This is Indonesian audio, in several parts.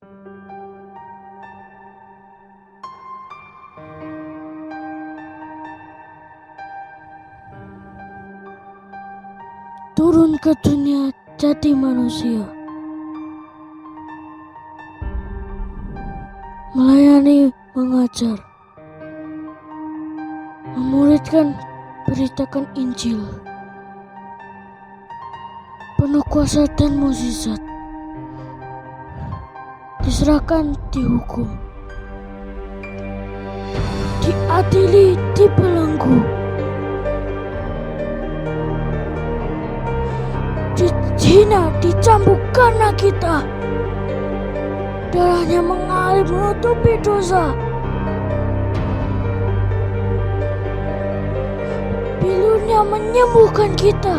Turun ke dunia jadi manusia, melayani, mengajar, memuridkan, beritakan Injil, penuh kuasa dan mukjizat, diserahkan, dihukum, diadili, dibelenggu, dihina, dicambuk karena kita. Darahnya mengalir menutupi dosa. Bilurnya menyembuhkan kita.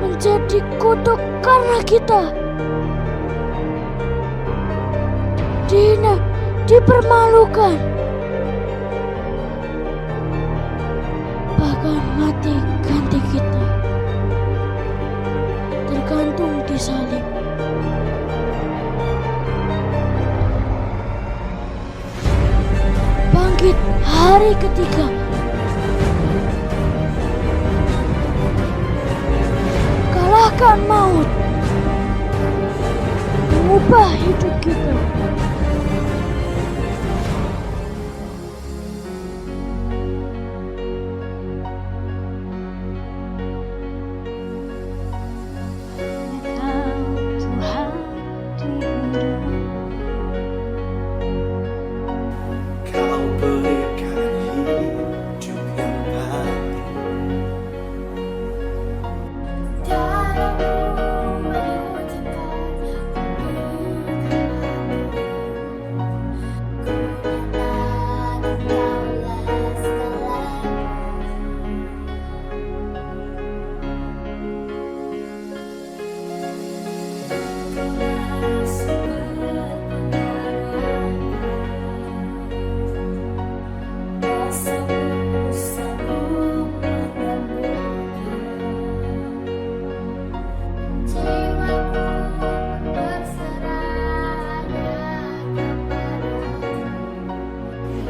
Menjadi kutuk karena kita. Dihina, dipermalukan. Bahkan mati ganti kita. Tergantung di salib. Bangkit hari ketiga. Kalahkan maut. Mengubah hidup kita.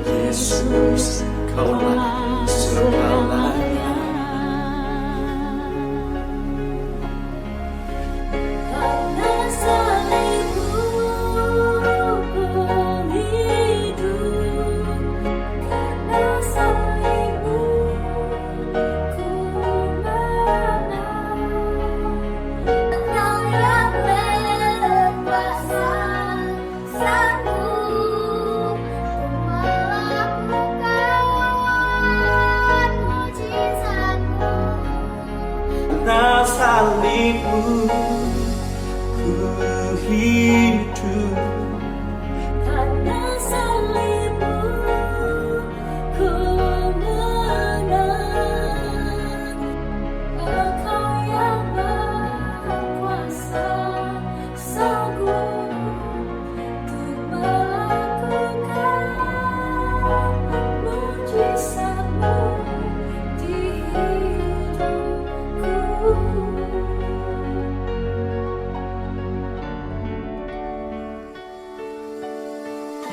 Yesus, Kaulah segalanya. Karena salibmu ku hidup, karena salibmu ku menang. Engkau yang berkuasa, sanggup karena salibmu ku hidup, karena salibmu ku menang. Engkau yang berkuasa, sanggup untuk melakukan mukjizat-Mu di hidupku.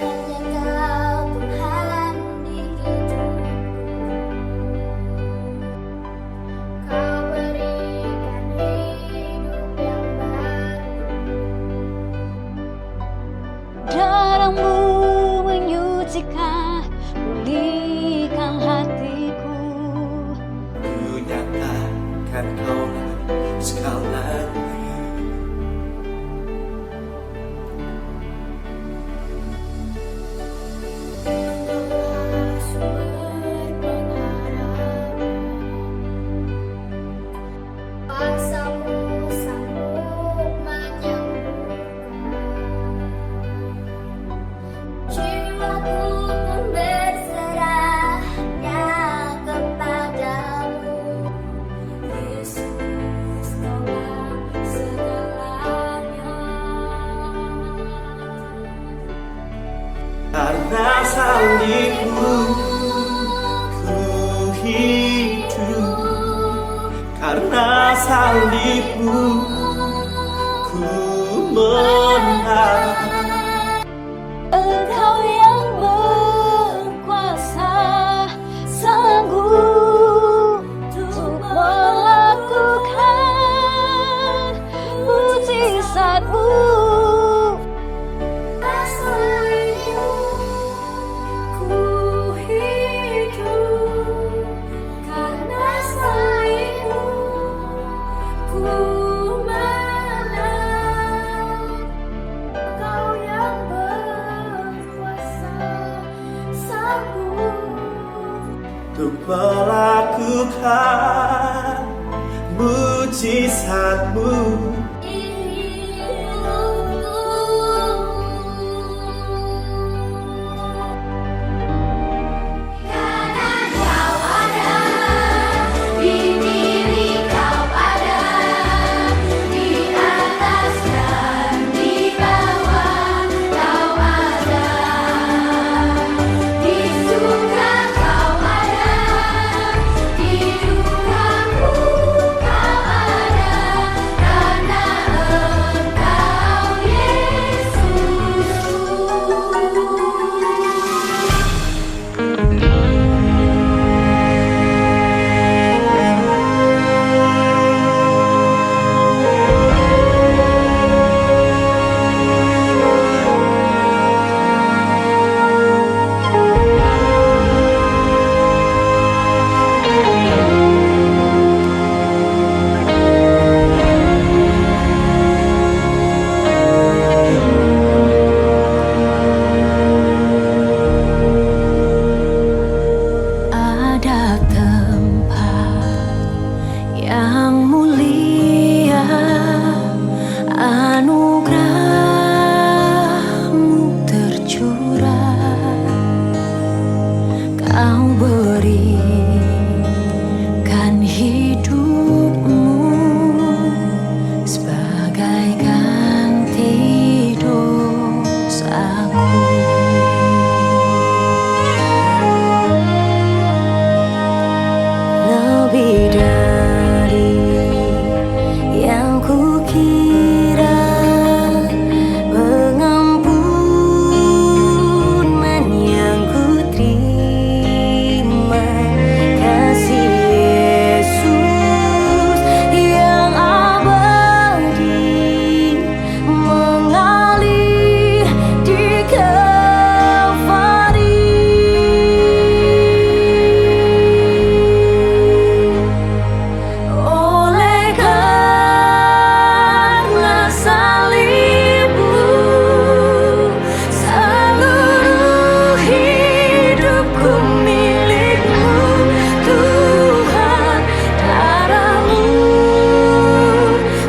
Hanya Kau Tuhan di hidupku. Kau berikan hidup yang baru. Darah-Mu menyucikan, pulihkan hatiku. Ku nyatakan Kaulah segalanya. Engkaulah sumber pengharapan. Kuasa-Mu sanggup menyembuhkan. Jiwaku pun berserahnya kepadamu. Yesus, Kaulah segalanya. Karena salibmu ku hidup, karena salibmu Tuhan, mujizat-Mu yang mulia, anugerah-Mu tercurah. Kau berikan hidup-Mu sebagai ganti dosaku. Lebih dari yang kukira, pengampunan yang kuterima, kasih Yesus yang abadi mengalir di Kalvari. Oleh karena salib-Mu, seluruh hidupku milik-Mu, Tuhan. Darah-Mu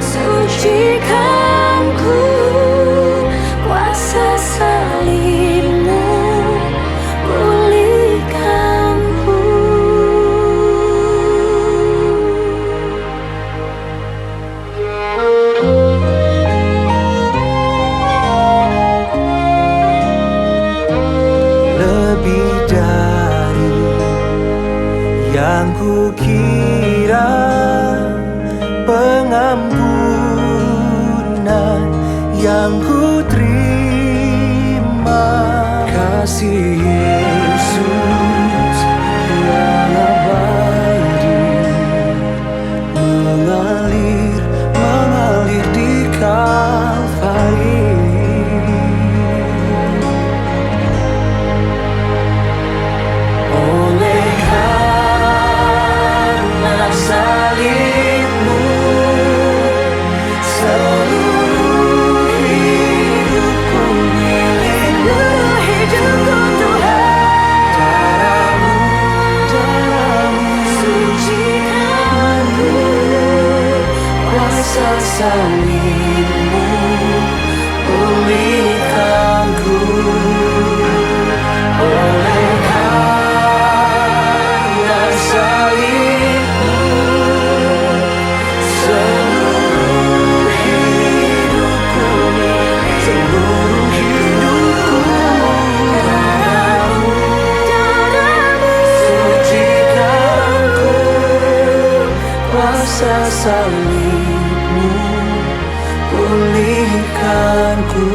sucikanku, kuasa salib-Mu pulihkanku. lebih dari yang kukira, pengampunan yang kuterima, kasih Yesus yang abadi mengalir di Kalvari. Oleh karena salib-Mu, seluruh hidupku milik-Mu, Tuhan. Darah-Mu sucikanku, kuasa salib-Mu pulihkanku. Oleh karena salib-Mu, seluruh hidupku milik-Mu, Darah-Mu sucikanku, kuasa salib-Mu pulihkanku.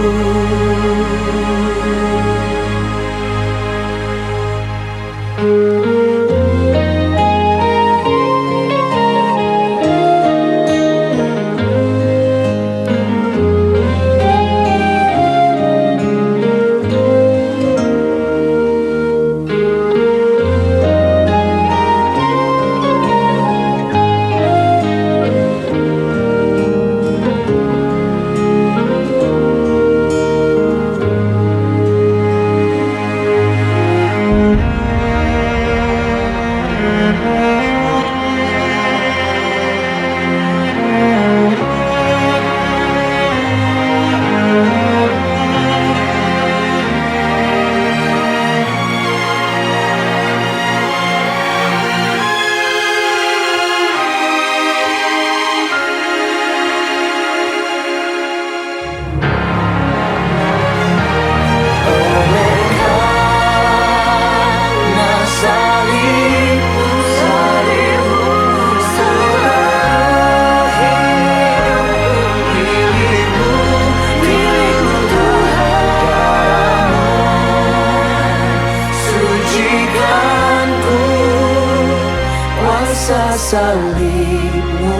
salibmu,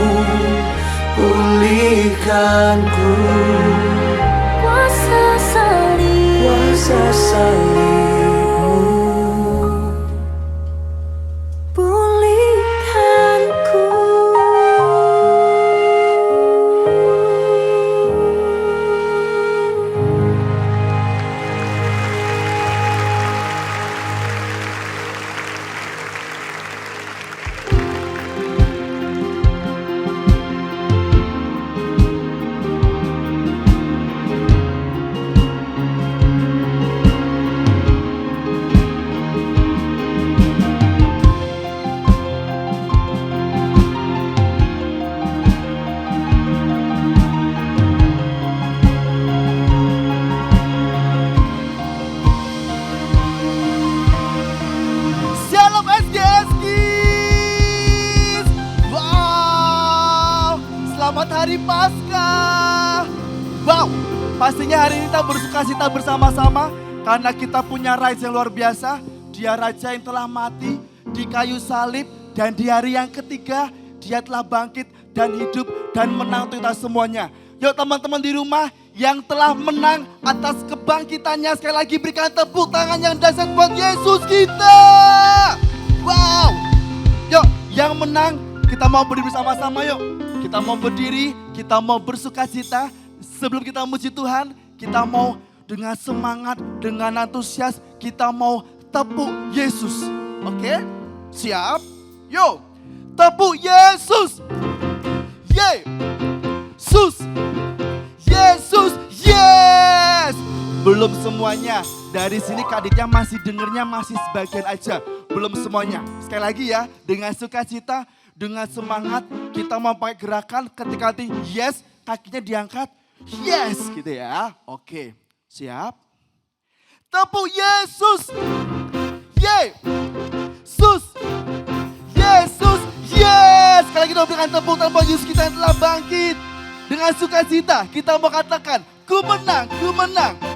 pulihkanku. Kuasa salib, Kuasa salibmu, pulihkanku. Shalom SGS Kids. Wow, selamat hari Paskah. Wow, pastinya hari ini kita bersukacita bersama-sama karena kita punya raja yang luar biasa. Dia raja yang telah mati di kayu salib dan di hari yang ketiga dia telah bangkit dan hidup dan menang untuk kita semuanya. Yuk teman-teman di rumah yang telah menang atas kebangkitannya, sekali lagi berikan tepuk tangan yang dahsyat buat Yesus kita. Wow. Yuk, yang menang kita mau berdiri bersama-sama yuk. Kita mau berdiri, kita mau bersukacita. Sebelum kita memuji Tuhan, kita mau dengan semangat, dengan antusias, kita mau tepuk Yesus. Oke? Siap? Yuk, tepuk Yesus. Yeay. Sus. Yesus, yes. Belum semuanya. Dari sini Kak Ditya masih dengernya masih sebagian aja. Belum semuanya. Sekali lagi ya, dengan sukacita, dengan semangat, kita mau pakai gerakan ketika nanti yes, kakinya diangkat. Yes, gitu ya. Oke, siap. Tepuk Yesus. Yeay. Sus. Yesus, yes. Sekali lagi dong berikan tepuk tangan buat Yesus kita yang telah bangkit. Dengan sukacita kita mau katakan, ku menang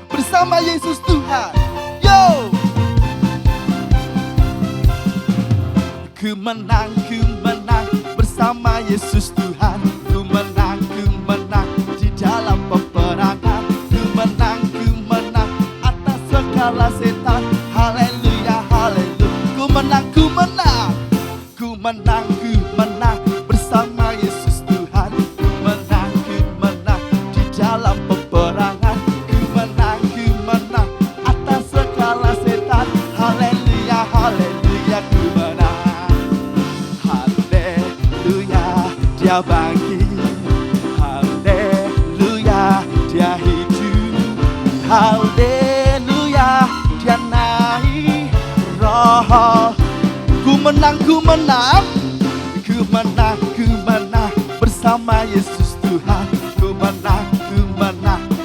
bersama Yesus Tuhan. Yo! Ku menang bersama Yesus Tuhan. Ku menang di dalam peperangan. Ku menang atas segala setan. Haleluya, haleluya. Ku menang bersama Yesus Tuhan. Ku menang di dalam peperangan. Ku menang atas segala setan. Haleluya, haleluya. Ku menang. Haleluya, dia bangkit. Haleluya, dia hidup. Haleluya, dia naik roh. Ku menang bersama Yesus Tuhan. Ku menang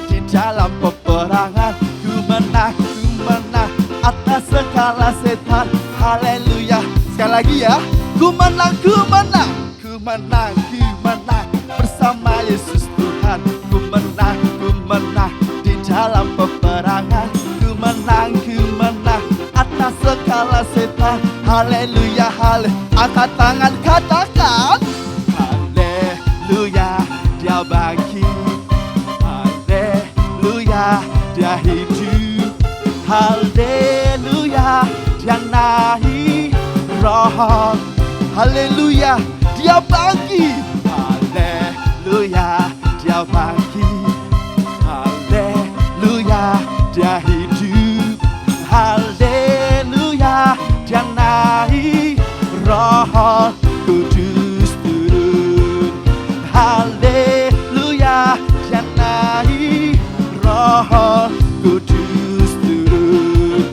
di dalam peperangan. Ku menang atas segala setan. Haleluya. Sekali lagi ya. Ku menang bersama Yesus Tuhan. Ku menang di dalam peperangan. Ku menang atas segala setan. Haleluya, haleluya. Angkat tangan katakan. Haleluya, dia bangkit. Haleluya, dia hidup. Haleluya, dia naik roh. Haleluya, dia bangkit. Haleluya, dia bangkit. Haleluya, dia hidup. Haleluya, dia naik roh kudus turun. Haleluya, dia naik roh kudus turun.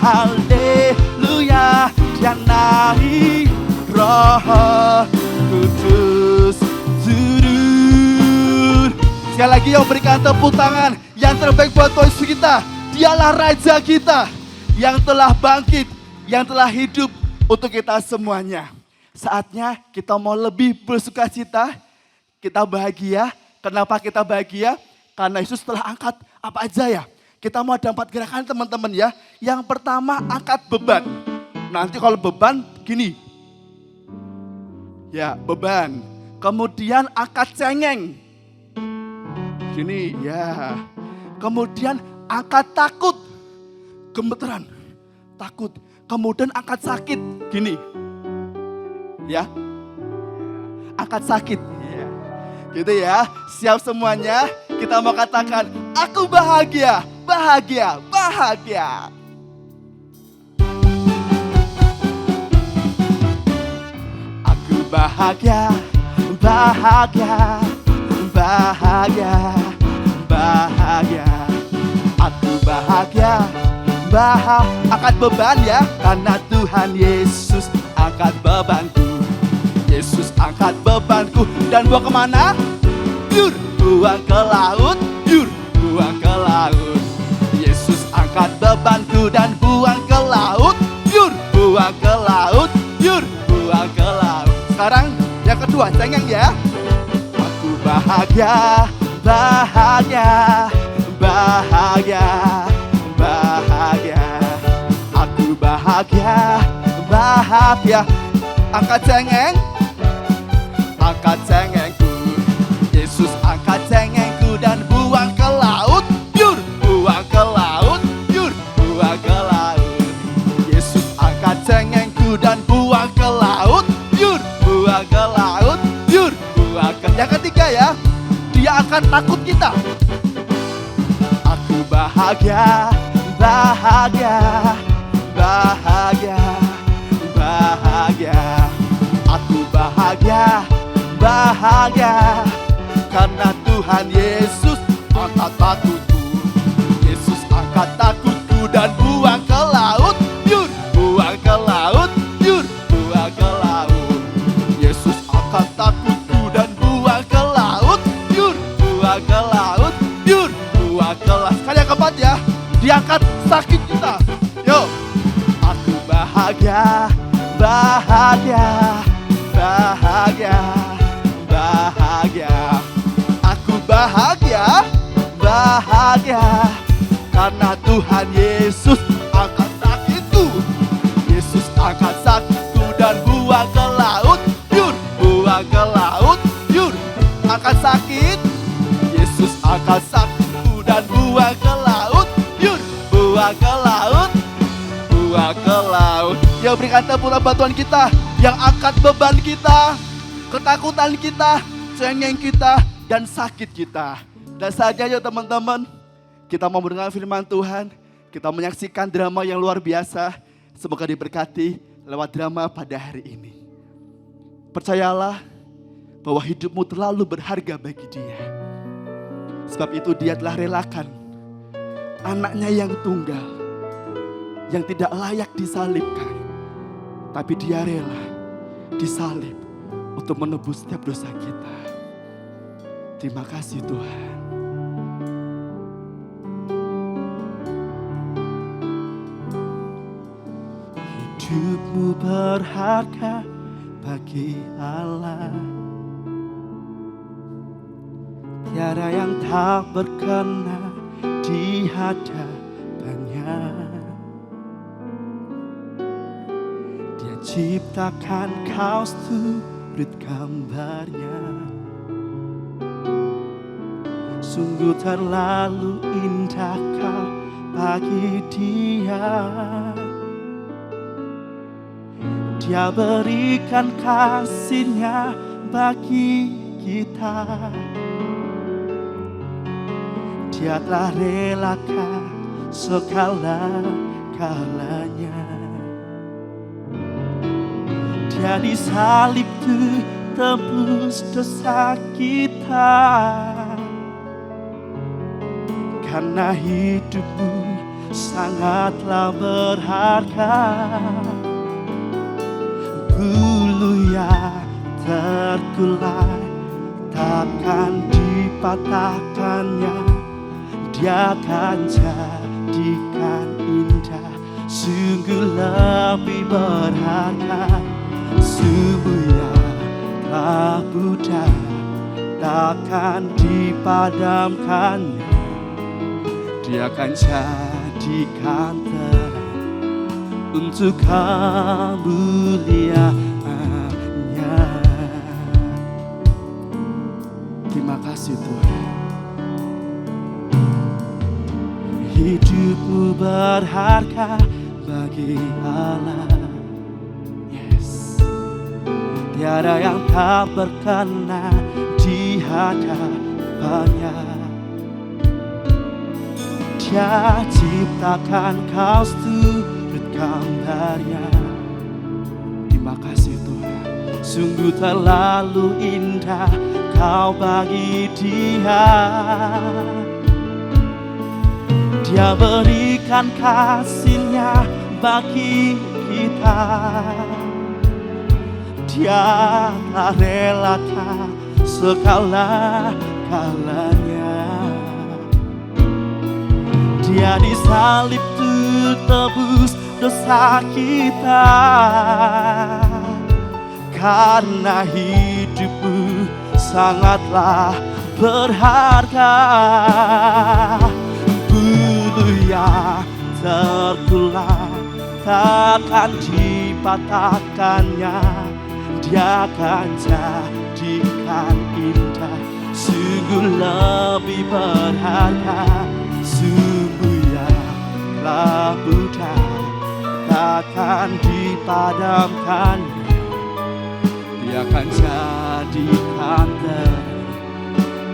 Haleluya, dia naik roh kudus turun. Sekali lagi yang berikan tepuk tangan yang terbaik buat Tuhan Yesus kita. Dialah Raja kita yang telah bangkit, yang telah hidup untuk kita semuanya. Saatnya kita mau lebih bersukacita, kita bahagia. Kenapa kita bahagia? Karena Yesus telah angkat apa aja ya. Kita mau ada 4 gerakan teman-teman ya. Yang pertama angkat beban. Nanti kalau beban gini. Ya, beban. Kemudian angkat cengeng. Gini, ya. Kemudian angkat takut. Gemeteran. Takut. Kemudian angkat sakit. Gini. Ya. Angkat sakit. Ya. Gitu ya. Siap semuanya. Kita mau katakan, aku bahagia, bahagia, bahagia. Aku bahagia, bahagia, bahagia, bahagia. Aku bahagia, angkat beban ya. Karena Tuhan Yesus angkat bebanku. Yesus angkat bebanku. Dan buang kemana? Yur, buang ke laut. Yur, buang ke laut. Yesus angkat bebanku dan buang ke laut. Yur, buang ke laut. Yur, buang ke laut. Sekarang yang kedua, cengeng ya. Aku bahagia, bahagia, bahagia, bahagia. Aku bahagia, bahagia. Angkat cengeng, angkat cengengku. Yesus angkat cengengku dan buang ke laut. Yur, buang ke laut. Yur, buang ke laut. Yesus angkat cengengku dan buang ke laut. Yur, buang ke laut. Yur, buang ke. Yang ketiga ya, dia akan takut kita. Aku bahagia, bahagia, bahagia, bahagia. Aku bahagia, bahagia. Karena Tuhan Yesus angkat takutku. Yesus angkat takutku dan buang ke laut. Yur, buang ke laut. Yur, buang ke laut. Yesus angkat takutku dan buang ke laut. Yur, buang ke laut. Yur, buang ke laut. Sekali yang keempat ya, diangkat sakit kita. Yo, aku bahagia, bahagia, bahagia, bahagia. Aku bahagia, bahagia. Karena Tuhan Yesus angkat sakitku. Yesus angkat sakitku dan buang ke laut. Yur, buang ke laut. Yur, angkat sakit. Yesus angkat sakitku dan buang ke laut. Yur, buang ke laut. Buang ke laut. Ya, berikan tepukan bantuan kita yang angkat beban kita, ketakutan kita, cengeng kita, dan sakit kita. Dan saja ya teman-teman, kita mau mendengar firman Tuhan, kita menyaksikan drama yang luar biasa. Semoga diberkati lewat drama pada hari ini. Percayalah bahwa hidupmu terlalu berharga bagi Dia. Sebab itu Dia telah relakan anaknya yang tunggal, yang tidak layak disalibkan. Tapi Dia rela disalib untuk menebus setiap dosa kita. Terima kasih Tuhan. Hidupmu berharga bagi Allah. Tiada yang tak berkenan di hadapannya. Dia ciptakan kau seturut gambarnya. Sungguh terlalu indah kau bagi Dia. Dia berikan kasih-Nya bagi kita. Dia telah relakan segala-galanya. Dia disalib tuh tebus dosa kita. Karena hidupmu sangatlah berharga. Bulu yang terkulai takkan dipatahkannya. Dia akan jadikan indah, sungguh lebih berharga. Sumber yang telah pudar takkan dipadamkannya. Dia akan jadikan terang untuk kemuliaan-Nya. Terima kasih Tuhan. Hidupmu berharga bagi Allah. Yes. Tiada yang tak berkenan di hadapannya. Dia ciptakan kau seturut gambarnya. Terima kasih Tuhan. Sungguh terlalu indah kau bagi dia. Dia berikan kasih-Nya bagi kita. Dia telah relakan segala-galanya. Dia disalib untuk tebus dosa kita. Karena hidupmu sangatlah berharga. Bulu yang terkulai takkan dipatahkannya. Dia akan jadikan indah, sungguh lebih berharga. Sungguh yang telah pudar takkan dipadamkannya. Dia akan jadikan terang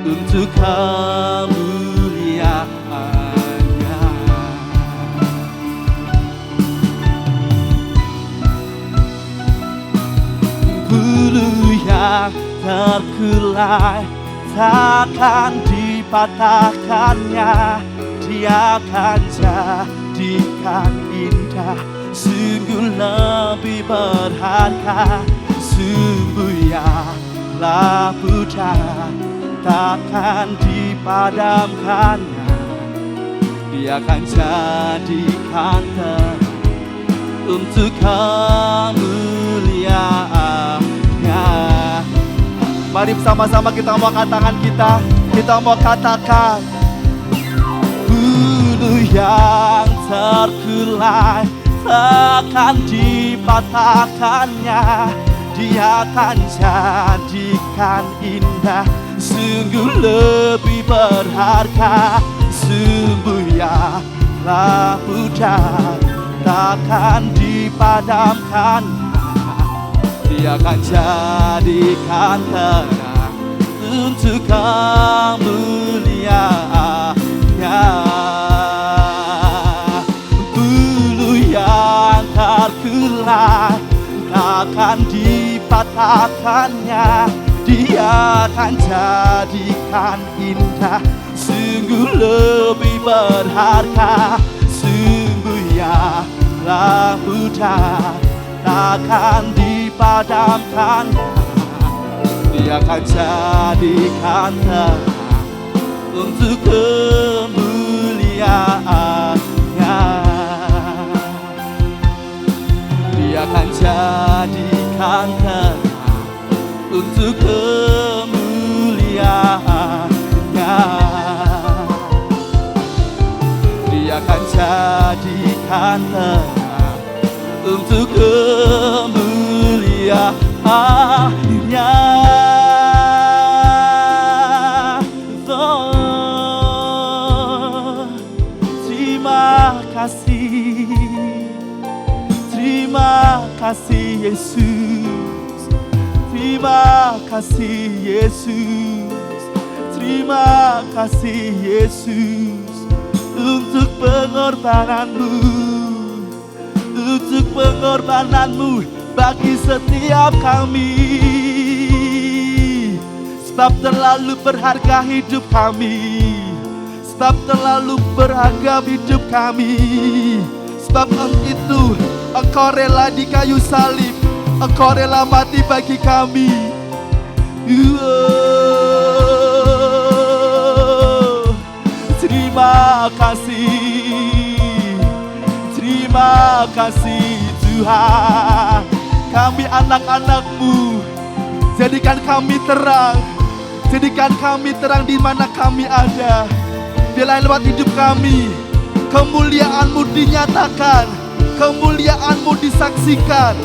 untuk kemuliaan-Nya. Bulu yang terkulai takkan dipatahkannya. Dia akan jadikan indah, sungguh lebih berharga. Sungguh yang telah pudar takkan dipadamkannya. Dia akan jadikan terang untuk kemuliaan-Nya. Mari bersama-sama kita angkat tangan kita. Kita mau katakan, bulu yang terkulai takkan dipatahkannya. Dia akan jadikan indah, sungguh lebih berharga. Sungguh yang telah pudar takkan dipadamkannya. Dia akan jadikan terang untuk kemuliaan-Nya. Bulu yang terkulai takkan dipatahkannya. Dia akan jadikan indah, sungguh lebih berharga. Sungguh yang telah pudar takkan dipadamkannya. Dia akan jadikan terang untuk kemuliaan-Nya. Dia akan jadikan terang untuk kemuliaan-Nya. Dia akan jadikan terang untuk kemuliaan-Nya. Oh, terima kasih. Terima kasih Yesus. Terima kasih Yesus. Terima kasih Yesus untuk pengorbananmu. Untuk pengorbananmu bagi setiap kami. Sebab terlalu berharga hidup kami. Sebab terlalu berharga hidup kami. Sebab itu Engkau rela di kayu salib. Engkau rela mati bagi kami. Terima kasih. Terima kasih Tuhan. Kami anak-anak-Mu. Jadikan kami terang. Jadikan kami terang di mana kami ada. Biarlah lewat hidup kami kemuliaan-Mu dinyatakan, kemuliaan-Mu disaksikan.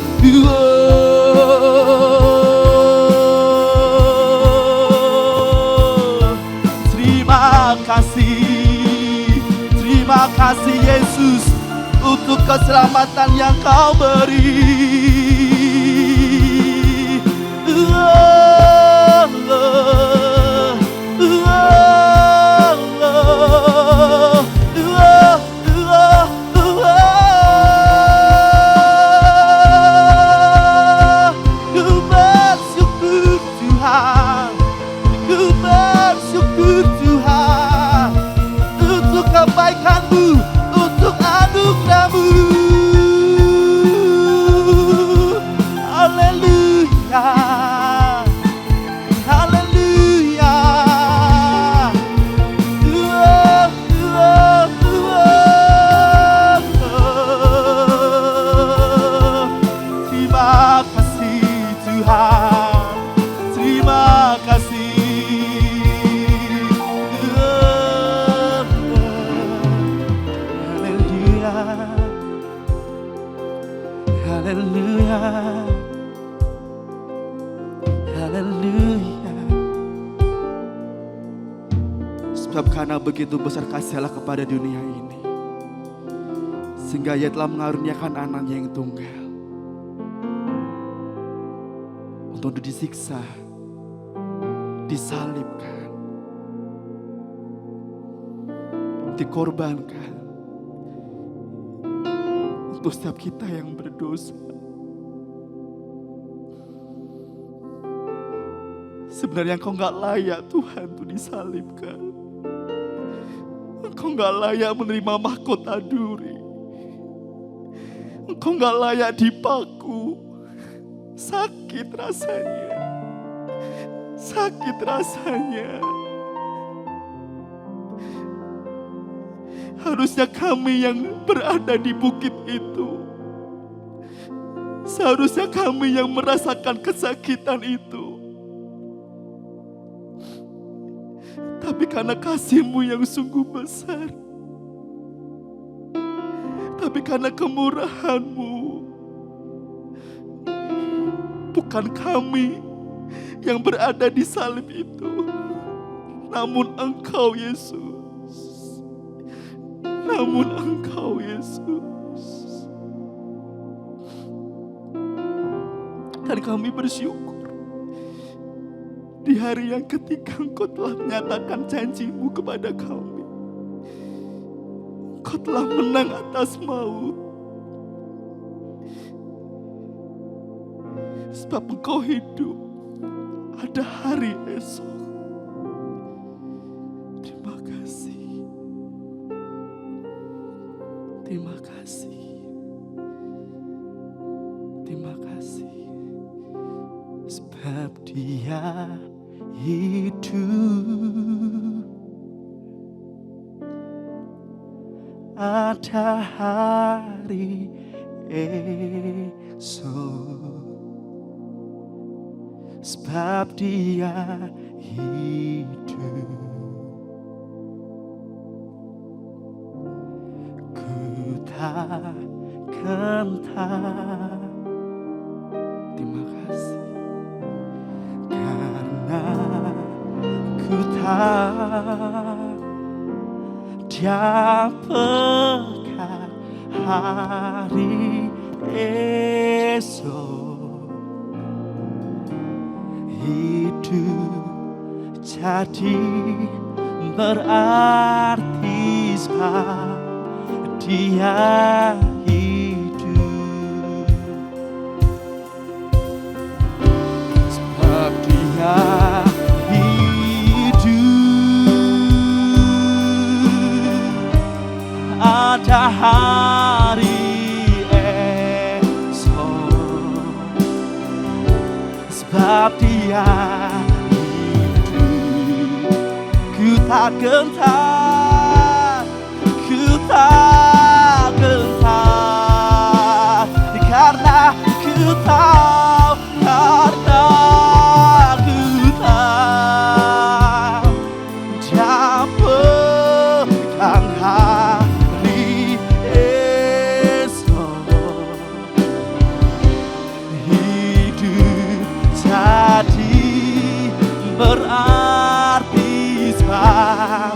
Terima kasih Yesus untuk keselamatan yang Kau beri. Bersyukur Tuhan untuk kebaikan-Mu, untuk anugerah-Mu. Haleluya, haleluya. Terima kasih Tuhan, terima kasih. Haleluya, haleluya. Sebab karena begitu besar kasih Allah kepada dunia ini, sehingga Ia telah mengaruniakan anaknya yang tunggal untuk disiksa, disalibkan, dikorbankan untuk setiap kita yang berdosa. Sebenarnya Engkau gak layak Tuhan untuk disalibkan. Engkau gak layak menerima mahkota duri. Engkau gak layak dipaku. Sakit rasanya, sakit rasanya. Harusnya kami yang berada di bukit itu, seharusnya kami yang merasakan kesakitan itu. Tapi karena kasih-Mu yang sungguh besar, tapi karena kemurahan-Mu, bukan kami yang berada di salib itu, namun Engkau Yesus. Namun Engkau Yesus. Dan kami bersyukur di hari yang ketika Engkau telah menyatakan janji-Mu kepada kami. Engkau telah menang atas maut. Sebab Engkau hidup, ada hari esok. Terima kasih. Terima kasih, terima kasih. Sebab Dia hidup, ada hari esok. Sebab Dia hidup, takkan tak. Terima kasih karena ku tak dapatkan hari esok. Hidup jadi berarti sebab Dia hidup. Sebab Dia hidup, ada hari esok. Sebab Dia hidup, ku tak gentar, ku tak gentar, karena ku tahu, karena ku tahu dapatkan hari esok. Hidup jadi berarti sebab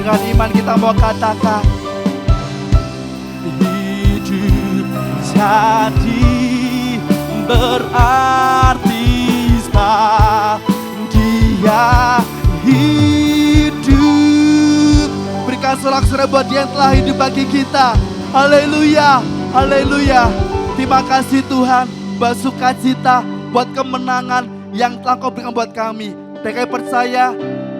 Dengan iman kita mau katakan, hidup jadi berarti dia hidup. Berikan sorak-sorai buat dia yang telah hidup bagi kita. Haleluya, haleluya. Terima kasih Tuhan buat sukacita, buat kemenangan yang telah Kau berikan buat kami. Dan kami percaya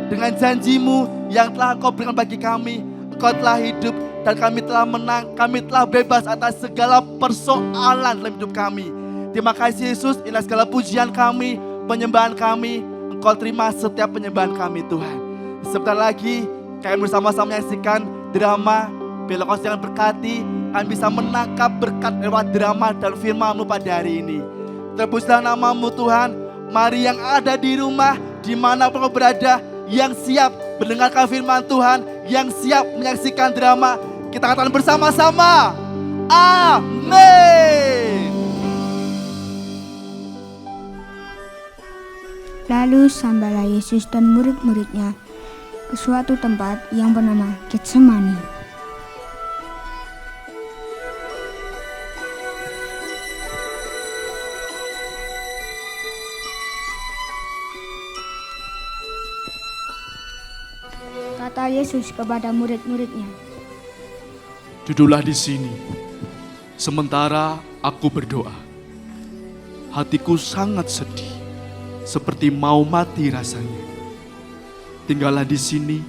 dengan janji-Mu yang telah Kau berikan bagi kami. Engkau telah hidup dan kami telah menang. Kami telah bebas atas segala persoalan dalam hidup kami. Terima kasih Yesus, inilah segala pujian kami, penyembahan kami. Engkau terima setiap penyembahan kami Tuhan. Sebentar lagi kami bersama-sama menyaksikan drama Bila Kau sedang berkati. Kami bisa menangkap berkat lewat drama dan firman-Mu pada hari ini. Terpujilah nama-Mu Tuhan. Mari yang ada di rumah, dimanapun kau berada, yang siap mendengarkan firman Tuhan, yang siap menyaksikan drama, kita katakan bersama-sama, amin. Lalu sampailah Yesus dan murid-muridnya ke suatu tempat yang bernama Getsemani. Kata Yesus kepada murid-muridnya, "Duduklah di sini, sementara aku berdoa. Hatiku sangat sedih, seperti mau mati rasanya. Tinggallah di sini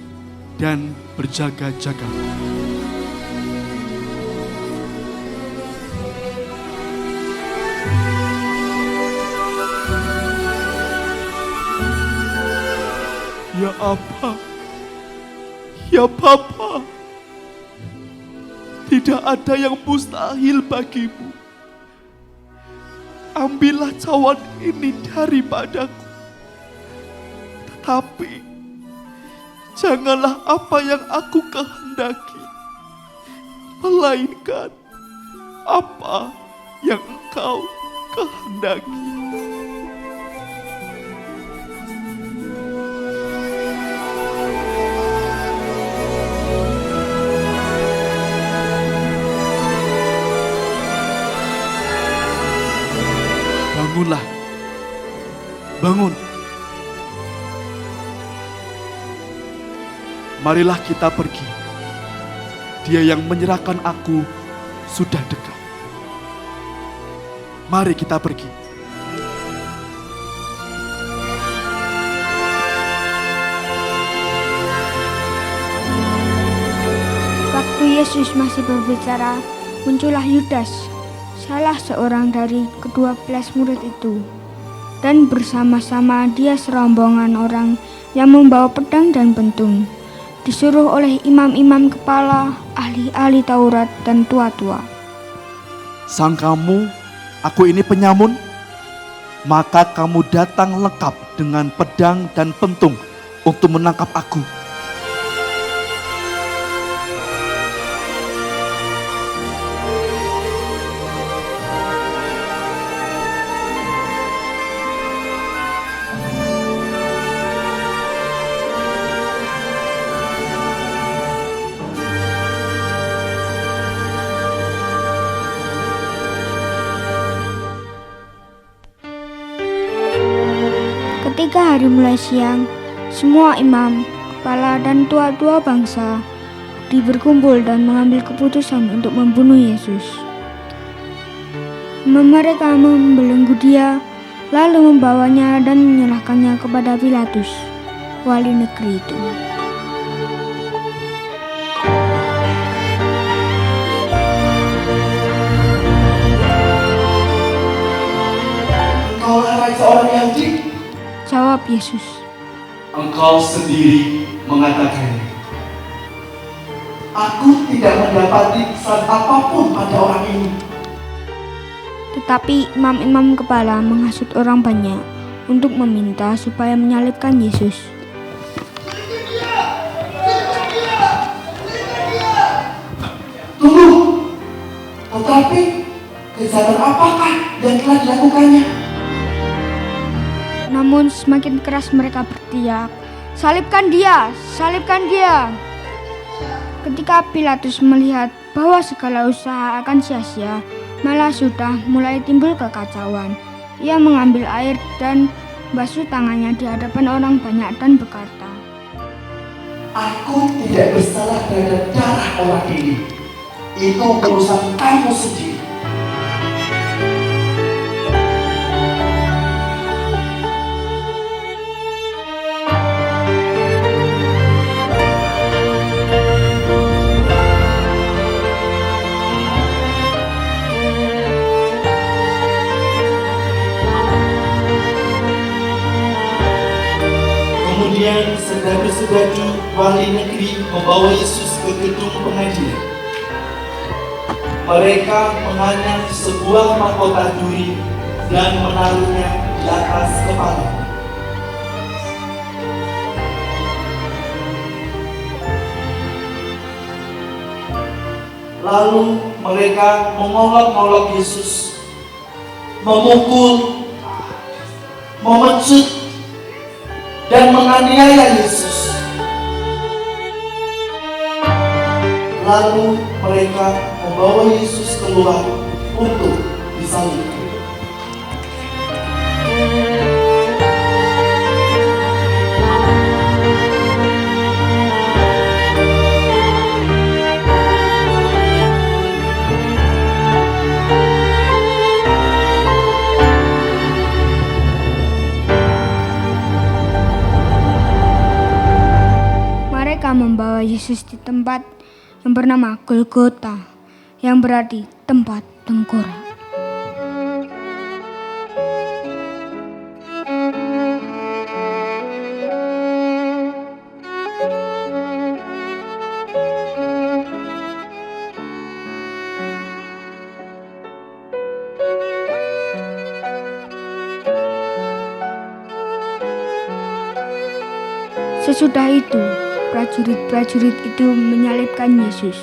dan berjaga-jagalah." Ya Abba, ya Bapa, tidak ada yang mustahil bagimu. Ambillah cawan ini daripadaku. Tetapi janganlah apa yang aku kehendaki, melainkan apa yang Engkau kehendaki. Bangunlah, bangun. Marilah kita pergi. Dia yang menyerahkan aku sudah dekat. Mari kita pergi. waktu Yesus masih berbicara, muncullah Yudas, salah seorang dari ke-12 murid itu. Dan bersama-sama dia serombongan orang yang membawa pedang dan pentung, disuruh oleh imam-imam kepala, ahli-ahli Taurat dan tua-tua. Sangkamu aku ini penyamun? Maka kamu datang lengkap dengan pedang dan pentung untuk menangkap aku. Ketika hari mulai siang, semua imam, kepala dan tua-tua bangsa berkumpul dan mengambil keputusan untuk membunuh Yesus. Mereka membelenggu dia, lalu membawanya dan menyerahkannya kepada Pilatus, wali negeri itu. Engkaulah raja orang Yahudi? Jawab Yesus. Engkau sendiri mengatakannya. Aku tidak mendapati kesan apapun pada orang ini. Tetapi imam-imam kepala menghasut orang banyak untuk meminta supaya menyalibkan Yesus. Tunggu, tetapi kejahatan apakah yang telah dilakukannya? Namun semakin keras mereka berteriak, "Salibkan dia! Salibkan dia!" Ketika Pilatus melihat bahwa segala usaha akan sia-sia, malah sudah mulai timbul kekacauan. Ia mengambil air dan basuh tangannya di hadapan orang banyak dan berkata, Aku tidak bersalah terhadap darah orang ini. Itu urusan kamu sendiri. Kemudian saudara-saudari wali negeri membawa Yesus ke gedung pengadilan. Mereka menganyam sebuah mahkota duri dan menaruhnya di atas kepala. Lalu mereka mengolok-olok Yesus, memukul, memecut, dan menganiaya Yesus. Lalu mereka membawa Yesus keluar untuk disalibkan. Mereka membawa Yesus di tempat yang bernama Golgota, yang berarti tempat tengkorak. Sesudah itu, prajurit-prajurit itu menyalibkan Yesus.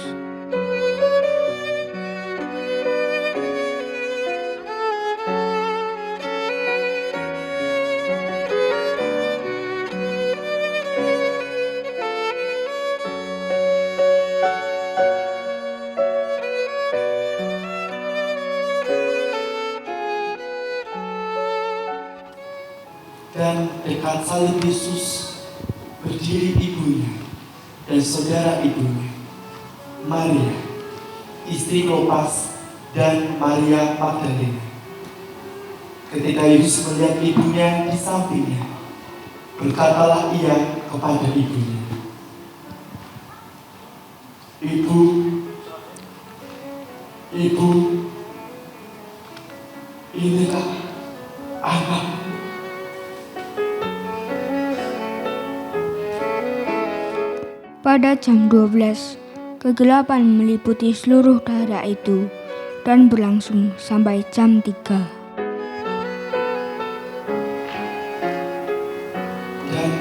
Dan dekat salib Yesus berdiri ibunya dan saudara ibunya, Maria, istri Klopas, dan Maria Magdalena. Ketika Yesus melihat ibunya di sampingnya, berkatalah ia kepada ibunya, Ibu, inilah anakmu. Pada jam 12, kegelapan meliputi seluruh daerah itu dan berlangsung sampai jam 3. Dan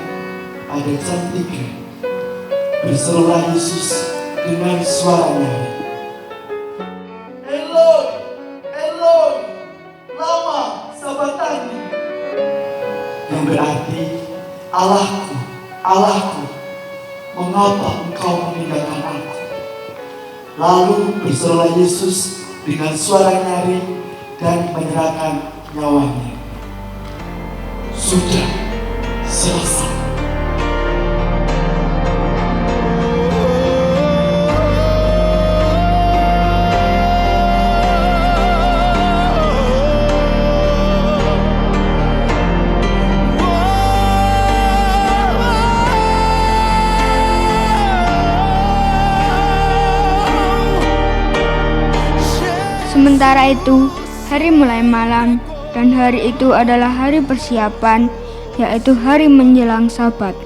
pada jam 3, berserulah Yesus dengan suara nyaring, Eloi, Eloi, lama sabachthani, yang berarti, Allahku, Allahku, mengapa engkau meninggalkan aku? Lalu berserulah Yesus dengan suara nyaring dan menyerahkan nyawanya. Sudah selesai. Sementara itu, hari mulai malam dan hari itu adalah hari persiapan, yaitu hari menjelang Sabat.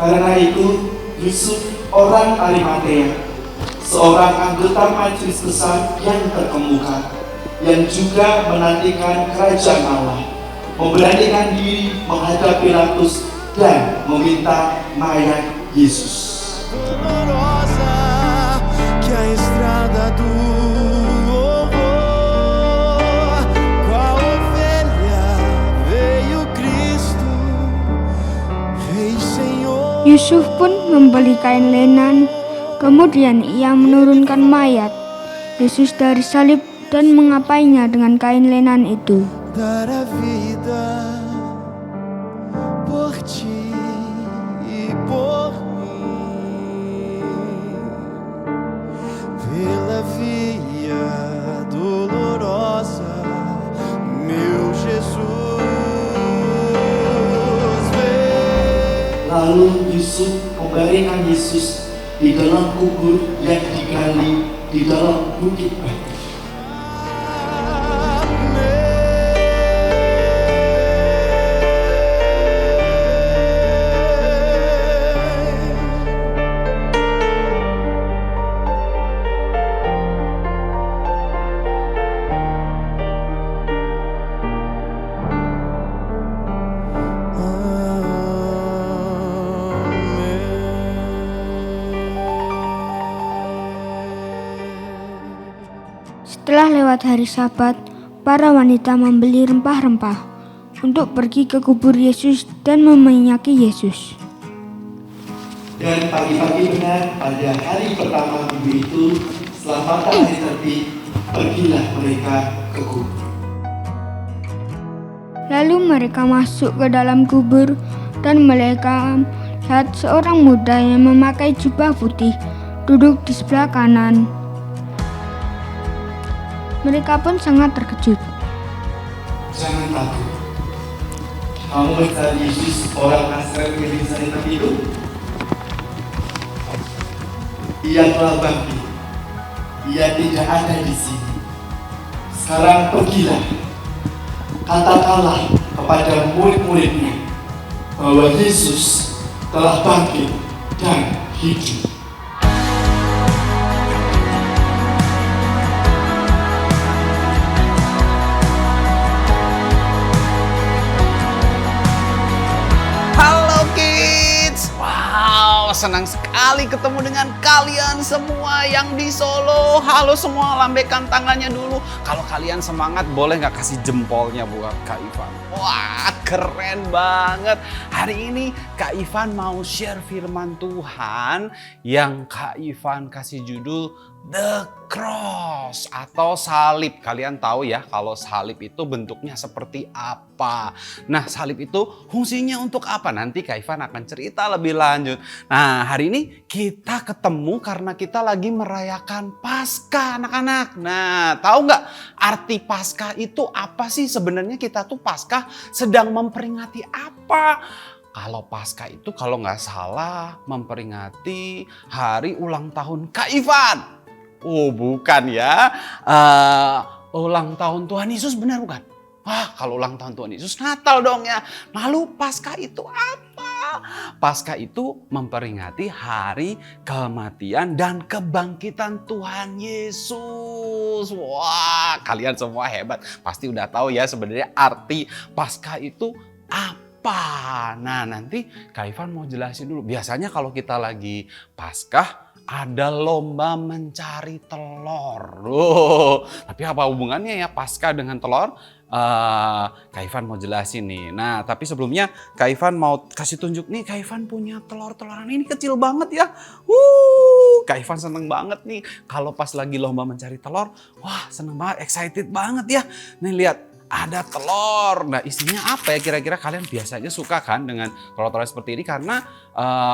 Karena itu, Yusuf orang Arimatea, seorang anggota majelis besar yang terkemuka, yang juga menantikan kerajaan Allah, memberanikan diri menghadap Pilatus dan meminta mayat Yesus. Yusuf pun membeli kain lenan, Kemudian ia menurunkan mayat Yesus dari salib dan mengapainya dengan kain lenan itu. dar a vida por ti e por mim, pela via dolorosa, meu Jesus veio. Lalu Yusuf membaringkan Yesus di dalam kubur yang digali di dalam bukit batu. Setelah lewat hari Sabat, para wanita membeli rempah-rempah untuk pergi ke kubur Yesus dan meminyaki Yesus. Dan pagi-pagi benar pada hari pertama minggu itu, setelah matahari terbit, pergilah mereka ke kubur. Lalu mereka masuk ke dalam kubur dan mereka lihat seorang muda yang memakai jubah putih duduk di sebelah kanan. Mereka pun sangat terkejut. Jangan takut. Kamu mencari Yesus orang Nazaret yang Nazaret itu? Ia telah bangkit. Ia tidak ada di sini. Sekarang pergilah. Katakanlah kepada murid-muridnya bahwa Yesus telah bangkit dan hidup. Halo kids, wow senang sekali ketemu dengan kalian semua yang di Solo. Halo semua, lambaikan tangannya dulu. Kalau kalian semangat boleh nggak kasih jempolnya buat Kak Ivan. Wah keren banget. Hari ini Kak Ivan mau share firman Tuhan yang Kak Ivan kasih judul The Cross atau salib. Kalian tahu ya kalau salib itu bentuknya seperti apa. Nah salib itu fungsinya untuk apa? Nanti Kak Ivan akan cerita lebih lanjut. Nah hari ini kita ketemu karena kita lagi merayakan Paskah anak-anak. Nah tahu nggak arti Paskah itu apa sih? Sebenarnya kita tuh Paskah sedang memperingati apa? Kalau Paskah itu kalau nggak salah memperingati hari ulang tahun Kak Ivan. Oh bukan ya, ulang tahun Tuhan Yesus benar bukan? Wah kalau ulang tahun Tuhan Yesus Natal dong ya. Lalu Paskah itu apa? Paskah itu memperingati hari kematian dan kebangkitan Tuhan Yesus. Wah kalian semua hebat. Pasti udah tahu ya sebenarnya arti Paskah itu apa. Nah nanti Kak Ivan mau jelasin dulu. Biasanya kalau kita lagi Paskah ada lomba mencari telur. Tapi apa hubungannya ya Paskah dengan telur? Kak Ivan mau jelasin nih. Nah tapi sebelumnya Kak Ivan mau kasih tunjuk nih. Kak Ivan punya telur-teloran ini kecil banget ya. Kak Ivan seneng banget nih. Kalau pas lagi lomba mencari telur. Wah seneng banget, excited banget ya. Nih lihat. Ada telur. Nah isinya apa ya kira-kira? Kalian biasanya suka kan dengan telur-telur seperti ini karena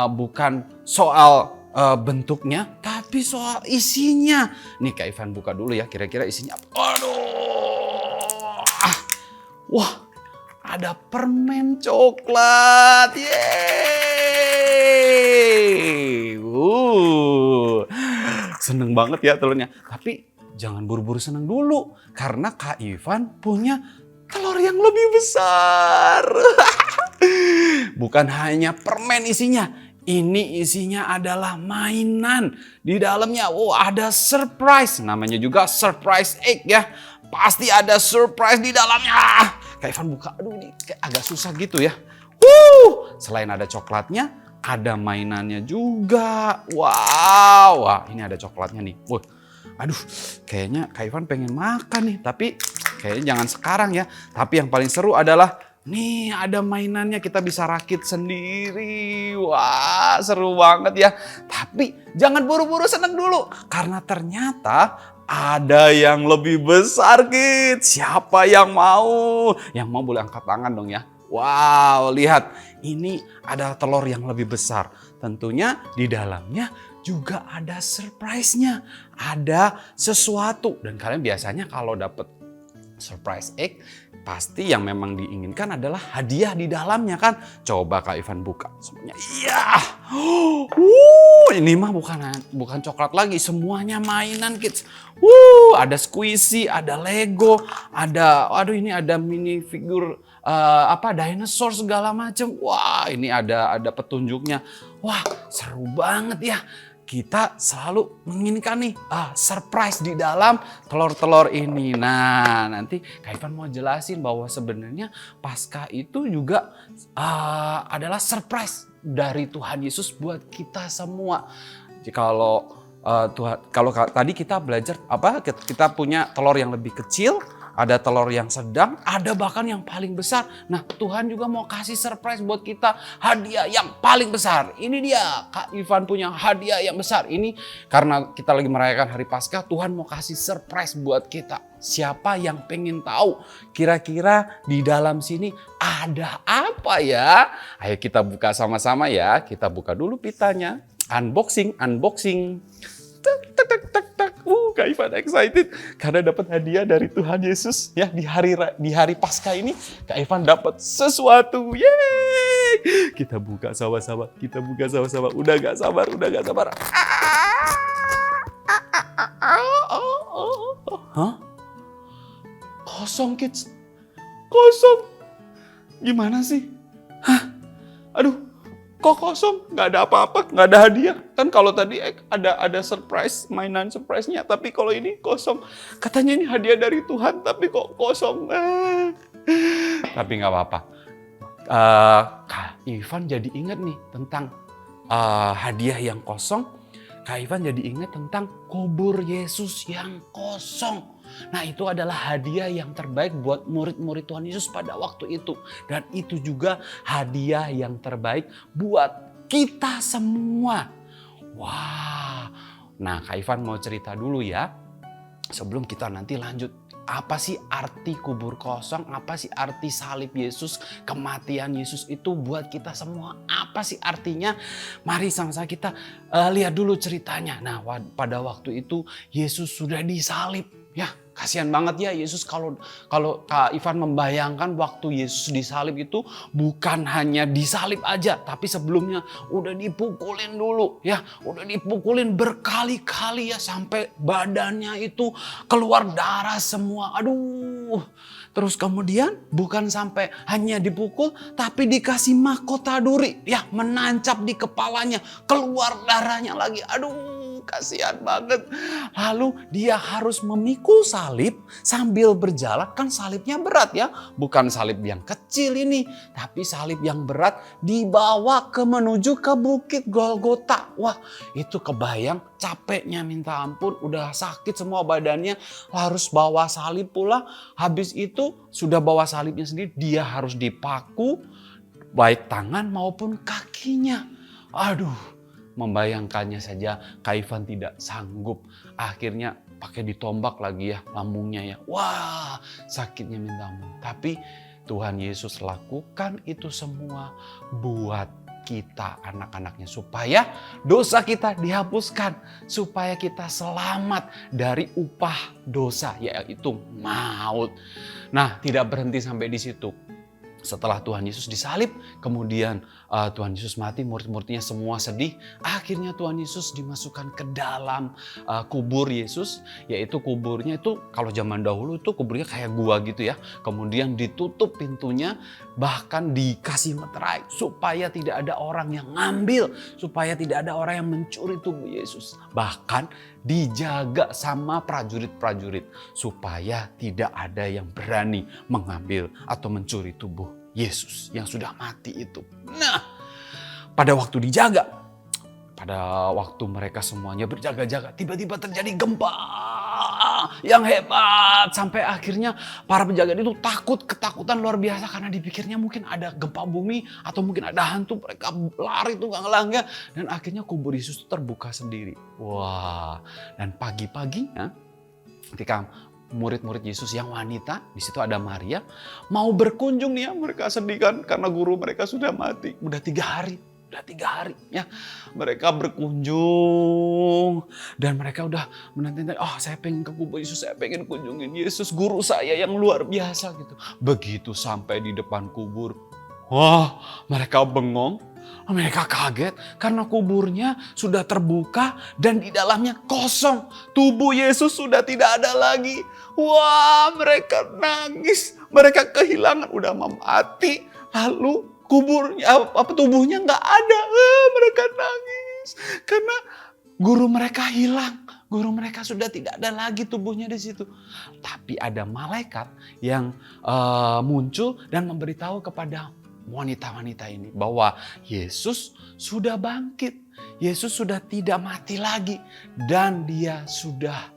bukan soal bentuknya tapi soal isinya. Nih Kak Ivan buka dulu ya kira-kira isinya apa. Waduh. Wah ada permen coklat. Yeay. Seneng banget ya telurnya. Tapi jangan buru-buru senang dulu karena Kak Ivan punya telur yang lebih besar. Bukan hanya permen isinya, ini isinya adalah mainan. Di dalamnya ada surprise, namanya juga surprise egg ya. Pasti ada surprise di dalamnya. Kak Ivan buka, aduh ini kayak agak susah gitu ya. Selain ada coklatnya, ada mainannya juga. Wow, wah ini ada coklatnya nih. Aduh, kayaknya Kak Ivan pengen makan nih, tapi kayaknya jangan sekarang ya. Tapi yang paling seru adalah Nih ada mainannya, kita bisa rakit sendiri. Wah seru banget ya. Tapi jangan buru-buru seneng dulu. Karena ternyata ada yang lebih besar kids. Siapa yang mau? Yang mau boleh angkat tangan dong ya. Wow lihat ini ada telur yang lebih besar. Tentunya di dalamnya juga ada surprise-nya. Ada sesuatu. Dan kalian biasanya kalau dapet surprise egg, pasti yang memang diinginkan adalah hadiah di dalamnya kan. Coba Kak Ivan buka semuanya. Iya. Ini mah bukan coklat lagi, semuanya mainan kids. Ada squishy, ada Lego, ada ini ada mini figur dinosaur segala macam. Wah, ini ada petunjuknya. Wah, seru banget ya. Kita selalu menginginkan nih surprise di dalam telur-telur ini. Nah, nanti Kak Ivan mau jelasin bahwa sebenarnya Paskah itu juga adalah surprise dari Tuhan Yesus buat kita semua. Jadi kalau tadi kita belajar kita punya telur yang lebih kecil, ada telur yang sedang, ada bahkan yang paling besar. Nah, Tuhan juga mau kasih surprise buat kita, hadiah yang paling besar. Ini dia, Kak Ivan punya hadiah yang besar. Ini karena kita lagi merayakan hari Paskah, Tuhan mau kasih surprise buat kita. Siapa yang pengen tahu kira-kira di dalam sini ada apa ya? Ayo kita buka sama-sama ya. Kita buka dulu pitanya. Unboxing. Kak Ivan excited karena dapat hadiah dari Tuhan Yesus ya di hari Paskah ini. Kak Ivan dapat sesuatu. Yeay! Kita buka sama-sama. Udah gak sabar. Hah? Kosong kids. Kosong. Gimana sih? Hah? Aduh. Kok kosong? Nggak ada apa-apa, nggak ada hadiah. Kan kalau tadi ada surprise, mainan surprise-nya. Tapi kalau ini kosong. Katanya ini hadiah dari Tuhan, tapi kok kosong. Tapi nggak apa-apa. Kak Ivan jadi ingat nih tentang hadiah yang kosong. Kak Ivan jadi ingat tentang kubur Yesus yang kosong. Nah itu adalah hadiah yang terbaik buat murid-murid Tuhan Yesus pada waktu itu. Dan itu juga hadiah yang terbaik buat kita semua. Wah, nah Kak Ivan mau cerita dulu ya. Sebelum kita nanti lanjut. Apa sih arti kubur kosong? Apa sih arti salib Yesus? Kematian Yesus itu buat kita semua. Apa sih artinya? Mari sama-sama kita lihat dulu ceritanya. Nah pada waktu itu Yesus sudah disalib. Ya kasihan banget ya Yesus kalau Kak Ivan membayangkan waktu Yesus disalib itu bukan hanya disalib aja. Tapi sebelumnya udah dipukulin dulu ya. Udah dipukulin berkali-kali ya sampai badannya itu keluar darah semua. Aduh. Terus kemudian bukan sampai hanya dipukul tapi dikasih mahkota duri. Ya menancap di kepalanya. Keluar darahnya lagi. Aduh. Kasihan banget. Lalu dia harus memikul salib sambil berjalan. Kan salibnya berat ya. Bukan salib yang kecil ini. Tapi salib yang berat dibawa menuju ke bukit Golgota. Wah itu kebayang capeknya minta ampun. Udah sakit semua badannya. Harus bawa salib pula. Habis itu sudah bawa salibnya sendiri. Dia harus dipaku baik tangan maupun kakinya. Aduh. Membayangkannya saja Kak Ivan tidak sanggup. Akhirnya pakai ditombak lagi ya lambungnya ya. Wah sakitnya minta ampun. Tapi Tuhan Yesus lakukan itu semua buat kita anak-anaknya. Supaya dosa kita dihapuskan. Supaya kita selamat dari upah dosa yaitu maut. Nah tidak berhenti sampai di situ. Setelah Tuhan Yesus disalib, kemudian Tuhan Yesus mati, murid-muridnya semua sedih. Akhirnya Tuhan Yesus dimasukkan ke dalam kubur Yesus, yaitu kuburnya itu kalau zaman dahulu itu kuburnya kayak gua gitu ya. Kemudian ditutup pintunya, bahkan dikasih meterai supaya tidak ada orang yang ngambil, supaya tidak ada orang yang mencuri tubuh Yesus. Bahkan dijaga sama prajurit-prajurit supaya tidak ada yang berani mengambil atau mencuri tubuh Yesus yang sudah mati itu. Nah, pada waktu dijaga, pada waktu mereka semuanya berjaga-jaga, tiba-tiba terjadi gempa yang hebat. Sampai akhirnya para penjaga itu ketakutan luar biasa karena dipikirnya mungkin ada gempa bumi atau mungkin ada hantu. Mereka lari tunggang-langgang dan akhirnya kubur Yesus itu terbuka sendiri. Wah, dan pagi-paginya ketika murid-murid Yesus yang wanita, di situ ada Maria, mau berkunjung nih ya, mereka sedih kan karena guru mereka sudah mati. Udah 3 hari ya. Mereka berkunjung dan mereka udah menanti-nanti, saya pengen ke kubur Yesus, saya pengen kunjungin Yesus, guru saya yang luar biasa gitu. Begitu sampai di depan kubur, wah, mereka bengong. Mereka kaget karena kuburnya sudah terbuka dan di dalamnya kosong. Tubuh Yesus sudah tidak ada lagi. Wah, mereka nangis. Mereka kehilangan, udah mati. Lalu kuburnya, tubuhnya nggak ada. Mereka nangis karena guru mereka hilang. Guru mereka sudah tidak ada lagi tubuhnya di situ. Tapi ada malaikat yang muncul dan memberitahu kepada wanita-wanita ini bahwa Yesus sudah bangkit. Yesus sudah tidak mati lagi dan dia sudah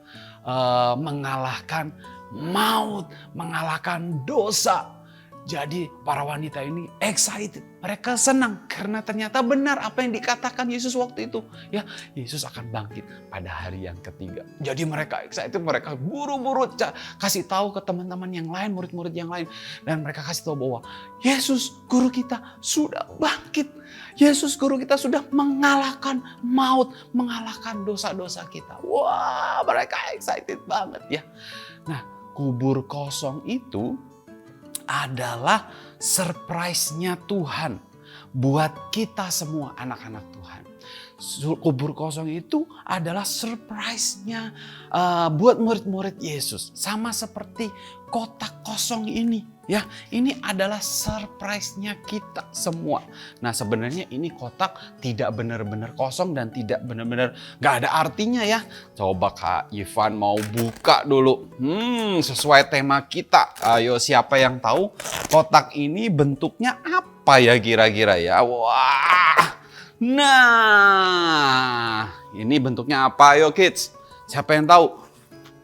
mengalahkan maut, mengalahkan dosa. Jadi para wanita ini excited, mereka senang karena ternyata benar apa yang dikatakan Yesus waktu itu. Ya, Yesus akan bangkit pada hari yang ketiga. Jadi mereka excited, mereka buru-buru kasih tahu ke teman-teman yang lain, murid-murid yang lain. Dan mereka kasih tahu bahwa Yesus guru kita sudah bangkit. Yesus guru kita sudah mengalahkan maut, mengalahkan dosa-dosa kita. Wah, mereka excited banget ya. Nah, kubur kosong itu adalah surprise-nya Tuhan buat kita semua anak-anak Tuhan. Kubur kosong itu adalah surprise-nya buat murid-murid Yesus. Sama seperti kotak kosong ini. Ya, ini adalah surprise-nya kita semua. Nah, sebenarnya ini kotak tidak benar-benar kosong dan tidak benar-benar gak ada artinya ya. Coba Kak Ivan mau buka dulu. Sesuai tema kita. Ayo, siapa yang tahu kotak ini bentuknya apa ya kira-kira ya? Wah. Nah, ini bentuknya apa? Ayo kids. Siapa yang tahu?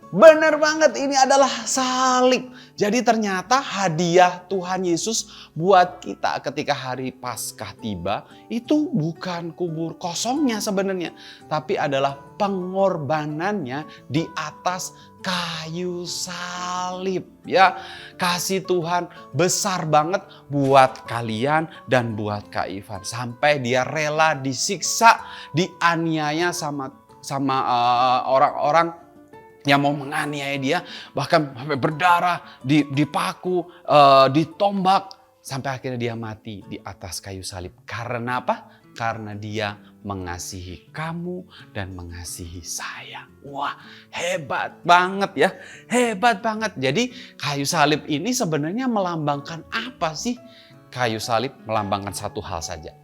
Benar banget, ini adalah salib. Jadi ternyata hadiah Tuhan Yesus buat kita ketika hari Paskah tiba itu bukan kubur kosongnya sebenarnya, tapi adalah pengorbanannya di atas kayu salib. Ya, kasih Tuhan besar banget buat kalian dan buat Kak Ivan sampai dia rela disiksa, dianiaya sama orang-orang yang mau menganiaya dia, bahkan sampai berdarah, dipaku, ditombak, sampai akhirnya dia mati di atas kayu salib. Karena apa? Karena dia mengasihi kamu dan mengasihi saya. Wah, hebat banget ya, hebat banget. Jadi kayu salib ini sebenarnya melambangkan apa sih? Kayu salib melambangkan satu hal saja,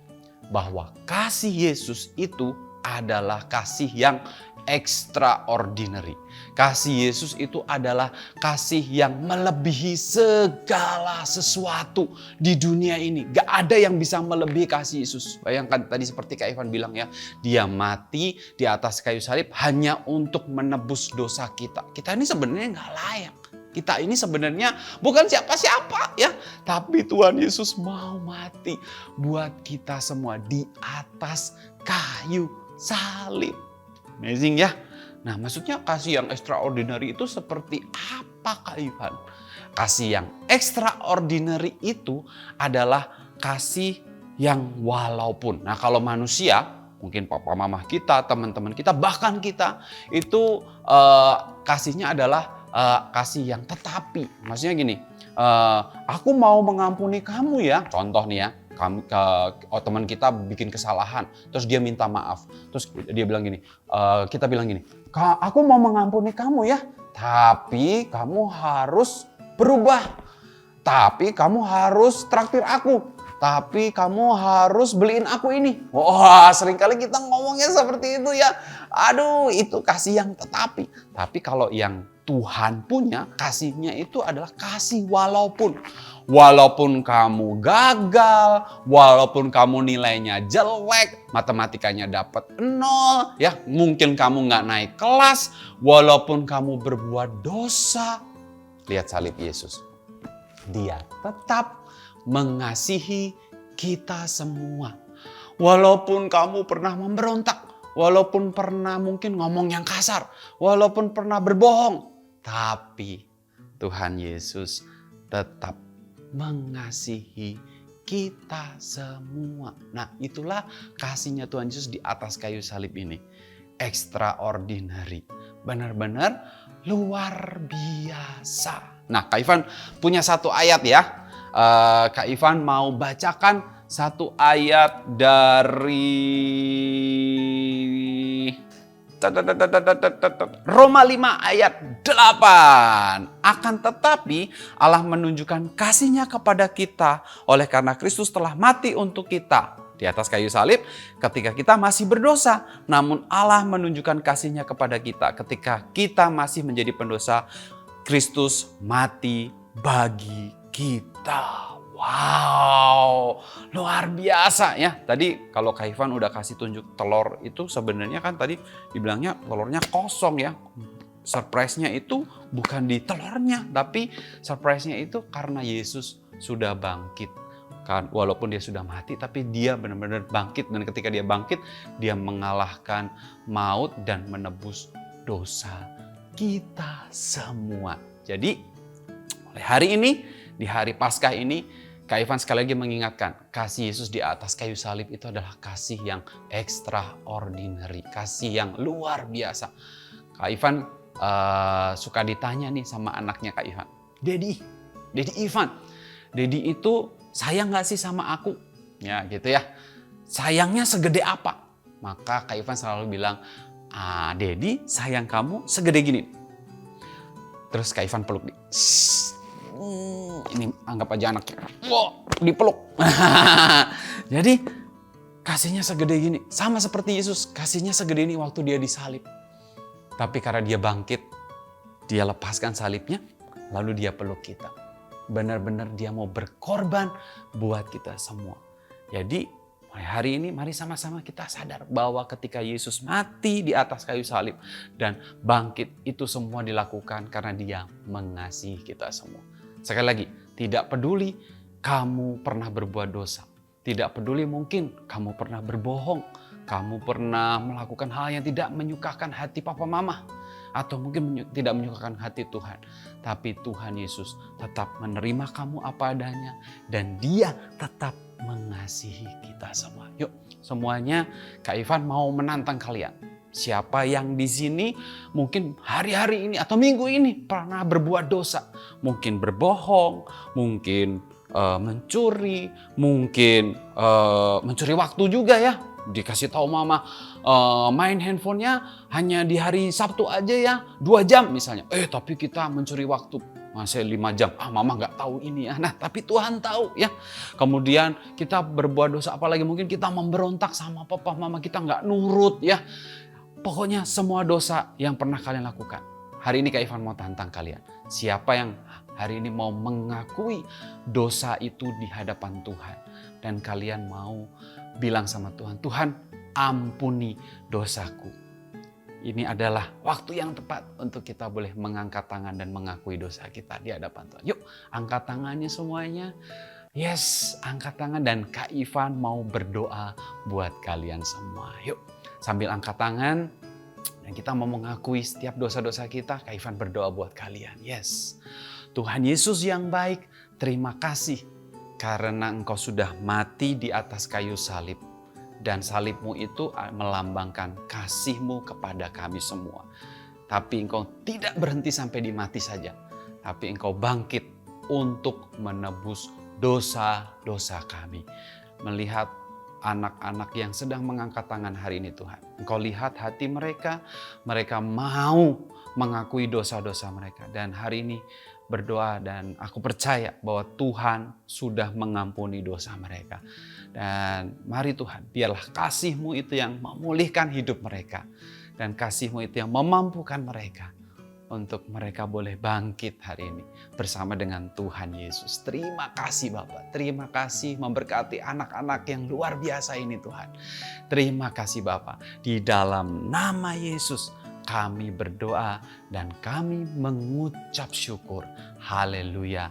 bahwa kasih Yesus itu adalah kasih yang extraordinary. Kasih Yesus itu adalah kasih yang melebihi segala sesuatu di dunia ini. Gak ada yang bisa melebihi kasih Yesus. Bayangkan tadi seperti Kak Ivan bilang ya, dia mati di atas kayu salib hanya untuk menebus dosa kita. Kita ini sebenarnya gak layak. Kita ini sebenarnya bukan siapa-siapa ya. Tapi Tuhan Yesus mau mati buat kita semua di atas kayu salib. Amazing ya. Nah, maksudnya kasih yang extraordinary itu seperti apa Kak Ivan? Kasih yang extraordinary itu adalah kasih yang walaupun. Nah, kalau manusia, mungkin papa mama kita, teman-teman kita, bahkan kita itu kasihnya adalah kasih yang tetapi. Maksudnya gini, aku mau mengampuni kamu ya. Contoh nih ya. Teman kita bikin kesalahan, terus dia minta maaf, terus dia bilang gini, kita bilang gini, aku mau mengampuni kamu ya, tapi kamu harus berubah, tapi kamu harus traktir aku, tapi kamu harus beliin aku ini. Wah, seringkali kita ngomongnya seperti itu ya. Aduh, itu kasih yang tetapi. Tapi kalau yang Tuhan punya, kasihnya itu adalah kasih walaupun. Walaupun kamu gagal, walaupun kamu nilainya jelek, matematikanya dapat 0, ya mungkin kamu nggak naik kelas, walaupun kamu berbuat dosa. Lihat salib Yesus. Dia tetap mengasihi kita semua. Walaupun kamu pernah memberontak, walaupun pernah mungkin ngomong yang kasar, walaupun pernah berbohong, tapi Tuhan Yesus tetap mengasihi kita semua. Nah, itulah kasihnya Tuhan Yesus di atas kayu salib ini. Extraordinary. Benar-benar luar biasa. Nah, Kak Ivan punya satu ayat ya. Kak Ivan mau bacakan satu ayat dari Roma 5 ayat 8. Akan tetapi Allah menunjukkan kasih-Nya kepada kita oleh karena Kristus telah mati untuk kita di atas kayu salib ketika kita masih berdosa. Namun Allah menunjukkan kasih-Nya kepada kita ketika kita masih menjadi pendosa. Kristus mati bagi kita. Wow, luar biasa ya. Tadi kalau Kak Ivan udah kasih tunjuk telur itu sebenarnya kan tadi dibilangnya telurnya kosong ya. Surprise-nya itu bukan di telurnya, tapi surprise-nya itu karena Yesus sudah bangkit. Kan, walaupun dia sudah mati, tapi dia benar-benar bangkit. Dan ketika dia bangkit, dia mengalahkan maut dan menebus dosa kita semua. Jadi, mulai hari ini, di hari Paskah ini, Kak Ivan sekali lagi mengingatkan, kasih Yesus di atas kayu salib itu adalah kasih yang extraordinary, kasih yang luar biasa. Kak Ivan suka ditanya nih sama anaknya Kak Ivan, Dedi Ivan, Dedi itu sayang gak sih sama aku? Ya gitu ya, sayangnya segede apa? Maka Kak Ivan selalu bilang, Dedi sayang kamu segede gini. Terus Kak Ivan peluk dia. Ini anggap aja anaknya. Wow, dipeluk. Jadi kasihnya segede gini. Sama seperti Yesus, kasihnya segede ini waktu dia disalib. Tapi karena dia bangkit, dia lepaskan salibnya, lalu dia peluk kita. Benar-benar dia mau berkorban buat kita semua. Jadi mulai hari ini mari sama-sama kita sadar bahwa ketika Yesus mati di atas kayu salib dan bangkit, itu semua dilakukan karena dia mengasihi kita semua. Sekali lagi, tidak peduli kamu pernah berbuat dosa. Tidak peduli mungkin kamu pernah berbohong. Kamu pernah melakukan hal yang tidak menyukakan hati papa mama. Atau mungkin tidak menyukakan hati Tuhan. Tapi Tuhan Yesus tetap menerima kamu apa adanya. Dan dia tetap mengasihi kita semua. Yuk, semuanya Kak Ivan mau menantang kalian. Siapa yang di sini mungkin hari-hari ini atau minggu ini pernah berbuat dosa. Mungkin berbohong, mungkin mencuri, mungkin mencuri waktu juga ya. Dikasih tahu mama main handphonenya hanya di hari Sabtu aja ya, 2 jam misalnya. Tapi kita mencuri waktu masih 5 jam. Mama nggak tahu ini ya. Nah, tapi Tuhan tahu ya. Kemudian kita berbuat dosa, apalagi mungkin kita memberontak sama papa mama, kita nggak nurut ya. Pokoknya semua dosa yang pernah kalian lakukan. Hari ini Kak Ivan mau tantang kalian. Siapa yang hari ini mau mengakui dosa itu di hadapan Tuhan. Dan kalian mau bilang sama Tuhan, Tuhan ampuni dosaku. Ini adalah waktu yang tepat untuk kita boleh mengangkat tangan dan mengakui dosa kita di hadapan Tuhan. Yuk, angkat tangannya semuanya. Yes, angkat tangan dan Kak Ivan mau berdoa buat kalian semua. Yuk, sambil angkat tangan dan kita mau mengakui setiap dosa-dosa kita, Kak Ivan berdoa buat kalian. Yes, Tuhan Yesus yang baik, terima kasih karena Engkau sudah mati di atas kayu salib. Dan salibmu itu melambangkan kasih-Mu kepada kami semua. Tapi Engkau tidak berhenti sampai di mati saja. Tapi Engkau bangkit untuk menebus dosa-dosa kami. Melihat anak-anak yang sedang mengangkat tangan hari ini Tuhan. Engkau lihat hati mereka, mereka mau mengakui dosa-dosa mereka. Dan hari ini berdoa dan aku percaya bahwa Tuhan sudah mengampuni dosa mereka. Dan mari Tuhan, biarlah kasih-Mu itu yang memulihkan hidup mereka. Dan kasih-Mu itu yang memampukan mereka untuk mereka boleh bangkit hari ini bersama dengan Tuhan Yesus. Terima kasih Bapak, terima kasih memberkati anak-anak yang luar biasa ini Tuhan. Terima kasih Bapak, di dalam nama Yesus kami berdoa dan kami mengucap syukur. Haleluya.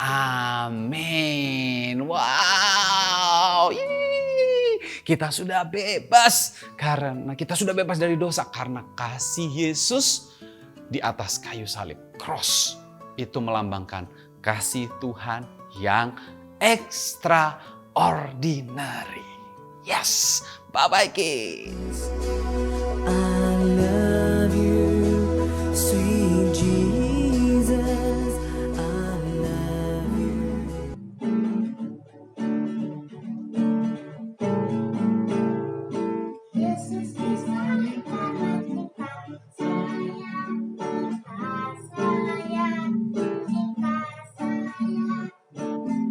Amin. Wow. Kita sudah bebas karena kita sudah bebas dari dosa karena kasih Yesus di atas kayu salib. Cross itu melambangkan kasih Tuhan yang extraordinary. Yes. Bye-bye kids. I love you, sweet Jesus. I love you. Yesus disalib karena cinta saya, cinta saya.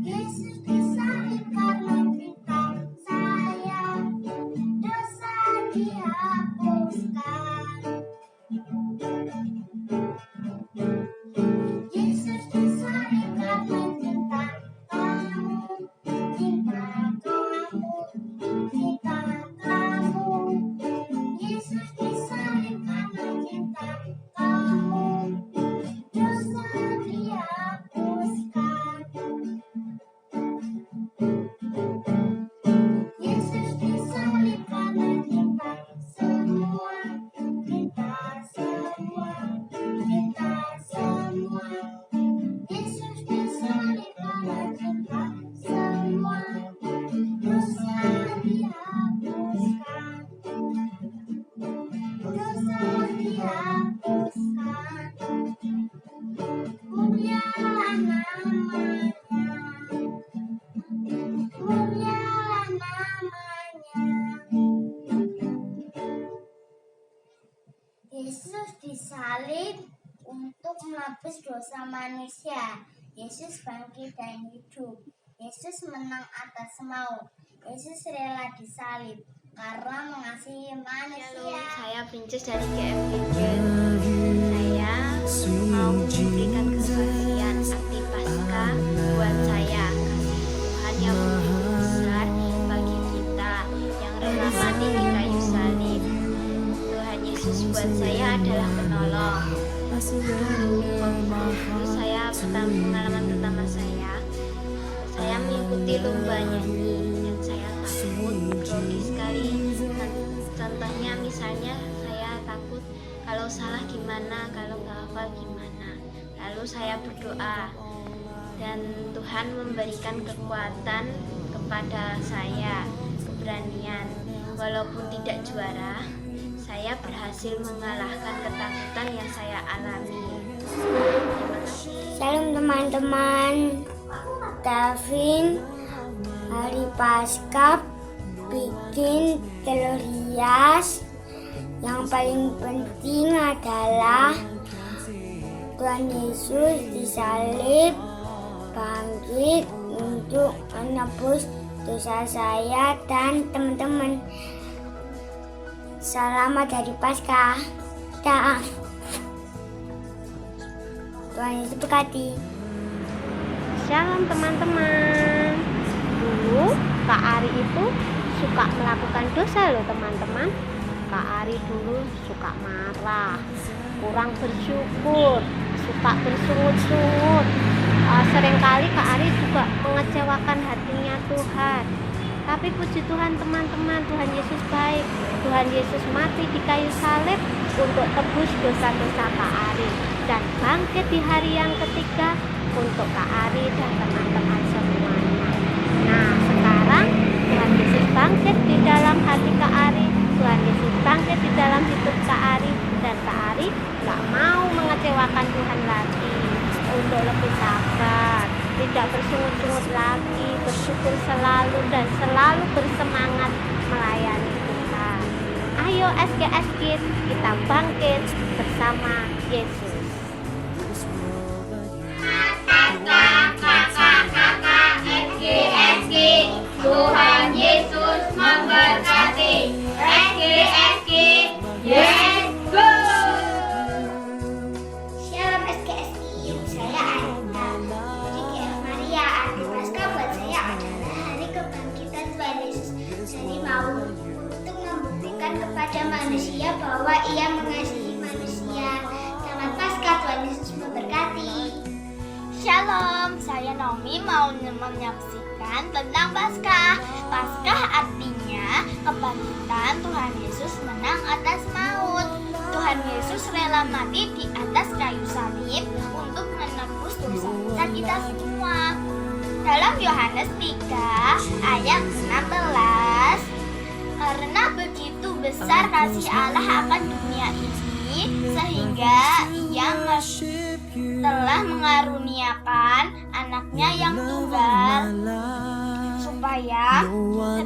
Yesus disalib karena cinta saya, dosa dihapuskan. Yesus disalib karena cinta kamu, cinta kamu, cinta kamu. Yesus disalib karena cinta kamu, dosa dihapuskan. Yesus disalib karena cinta semua, cinta semua, cinta semua. Yesus disalib karena cinta semua, dosa dihapuskan, dosa dihapuskan. Mulialah namanya, mulialah namanya. Yesus disalib untuk menebus dosa manusia. Yesus bangkit dan hidup. Yesus menang atas maut. Yesus rela disalib karena mengasihi manusia. Saya Princess dari GFG. Saya mau memberikan kesaksian arti Paskah buat saya. Kasih Tuhan yang begitu besar bagi kita yang rela mati di kayu salib. Tuhan Yesus buat saya adalah penolong. Dulu saya pengalaman pertama saya mengikuti lomba nyanyi dan saya takut, grogi sekali. Contohnya misalnya saya takut kalau salah gimana, kalau nggak hafal gimana. Lalu saya berdoa dan Tuhan memberikan kekuatan kepada saya, keberanian. Walaupun tidak juara, saya berhasil mengalahkan ketakutan yang saya alami. Terima kasih. Salam teman-teman. Davin hari Paskah bikin telur hias. Yang paling penting adalah Tuhan Yesus disalib bangkit untuk menebus dosa saya dan teman-teman. Selamat hari Paskah. Dah. Tuhan Yesus berkati. Shalom teman-teman. Dulu Kak Ari itu suka melakukan dosa loh teman-teman. Kak Ari dulu suka marah, kurang bersyukur, suka bersungut-sungut. Seringkali Kak Ari juga mengecewakan hatinya Tuhan. Tapi puji Tuhan teman-teman, Tuhan Yesus baik. Tuhan Yesus mati di kayu salib untuk tebus dosa-dosa Kak Ari dan bangkit di hari yang ketiga untuk Kak Ari dan teman-teman semuanya. Nah, sekarang Tuhan Yesus bangkit di dalam hati Kak Ari, Tuhan Yesus bangkit di dalam hidup Kak Ari, dan Kak Ari gak mau mengecewakan Tuhan lagi, untuk lebih sabar, tidak bersungut-sungut lagi, bersyukur selalu dan selalu bersemangat melayani Tuhan. Ayo SGS Kids, kita bangkit bersama Yesus. SGS Kids, Tuhan Yesus memberkati. SGS Kids, yes, go! menunjukkan kepada manusia bahwa Ia mengasihi manusia. Selamat Paskah, Tuhan Yesus memberkati. Shalom, saya Naomi mau menyaksikan tentang Paskah. Paskah artinya kebangkitan Tuhan Yesus menang atas maut. Tuhan Yesus rela mati di atas kayu salib untuk menebus dosa kita semua. Dalam Yohanes 3 ayat 16, karena begitu besar kasih Allah akan dunia ini, sehingga Ia telah mengaruniakan anaknya yang tunggal, supaya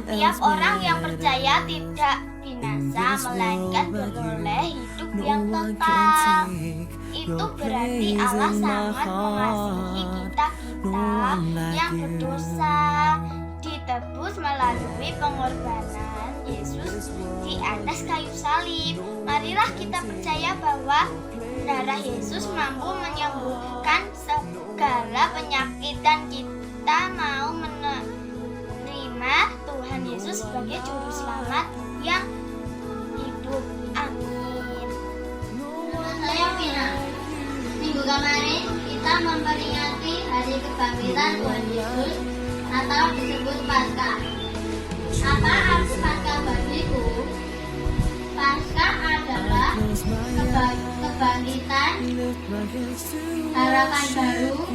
setiap orang yang percaya tidak binasa, melainkan beroleh hidup yang kekal. Itu berarti Allah sangat mengasihi kita yang berdosa, ditebus melalui pengorbanan Yesus di atas kayu salib. Marilah kita percaya bahwa darah Yesus mampu menyembuhkan segala penyakit dan kita mau menerima Tuhan Yesus sebagai juru selamat yang hidup. Amin. Saya Vina. Minggu kemarin kita memperingati hari kebangkitan Tuhan Yesus atau disebut Paskah. Apa arti Paskah bagiku? Paskah adalah kebangkitan, harapan baru,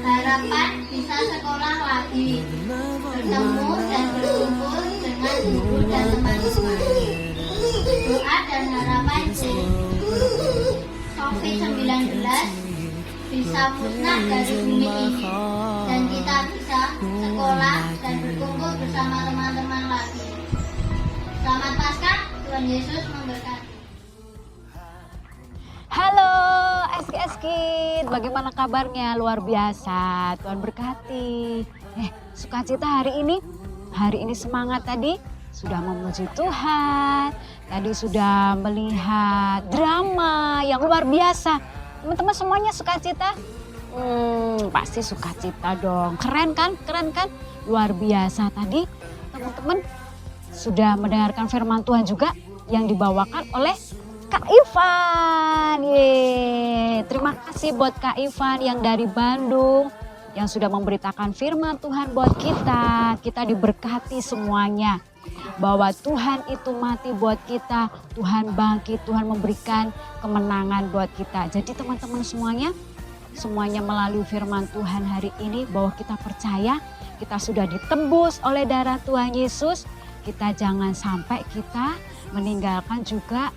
harapan bisa sekolah lagi, bertemu dan berkumpul dengan ibu dan teman-teman. Doa dan harapan COVID-19 bisa musnah dari bumi ini dan kita bisa sekolah dan berkumpul bersama teman-teman lagi. Selamat Paskah, Tuhan Yesus memberkati. Halo SKS Kid, bagaimana kabarnya? Luar biasa, Tuhan berkati. Sukacita hari ini semangat tadi, sudah memuji Tuhan, tadi sudah melihat drama yang luar biasa. Teman-teman semuanya sukacita? Pasti sukacita dong, keren kan? Luar biasa tadi teman-teman sudah mendengarkan firman Tuhan juga yang dibawakan oleh Kak Ivan. Terima kasih buat Kak Ivan yang dari Bandung yang sudah memberitakan firman Tuhan buat kita. Kita diberkati semuanya bahwa Tuhan itu mati buat kita, Tuhan bangkit, Tuhan memberikan kemenangan buat kita. Jadi teman-teman semuanya melalui firman Tuhan hari ini bahwa kita percaya kita sudah ditebus oleh darah Tuhan Yesus. Kita jangan sampai kita meninggalkan juga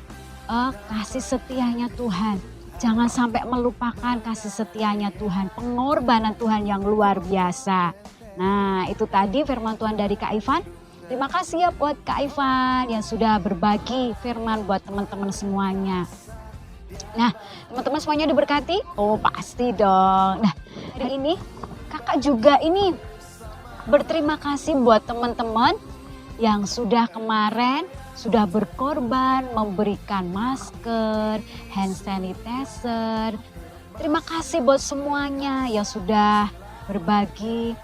kasih setianya Tuhan. Jangan sampai melupakan kasih setianya Tuhan, pengorbanan Tuhan yang luar biasa. Nah, itu tadi firman Tuhan dari Kak Ivan. Terima kasih ya buat Kak Ivan yang sudah berbagi firman buat teman-teman semuanya. Nah, teman-teman semuanya diberkati? Oh, pasti dong. Nah, hari ini Kakak juga ini berterima kasih buat teman-teman yang sudah kemarin sudah berkorban memberikan masker, hand sanitizer. Terima kasih buat semuanya yang sudah berbagi,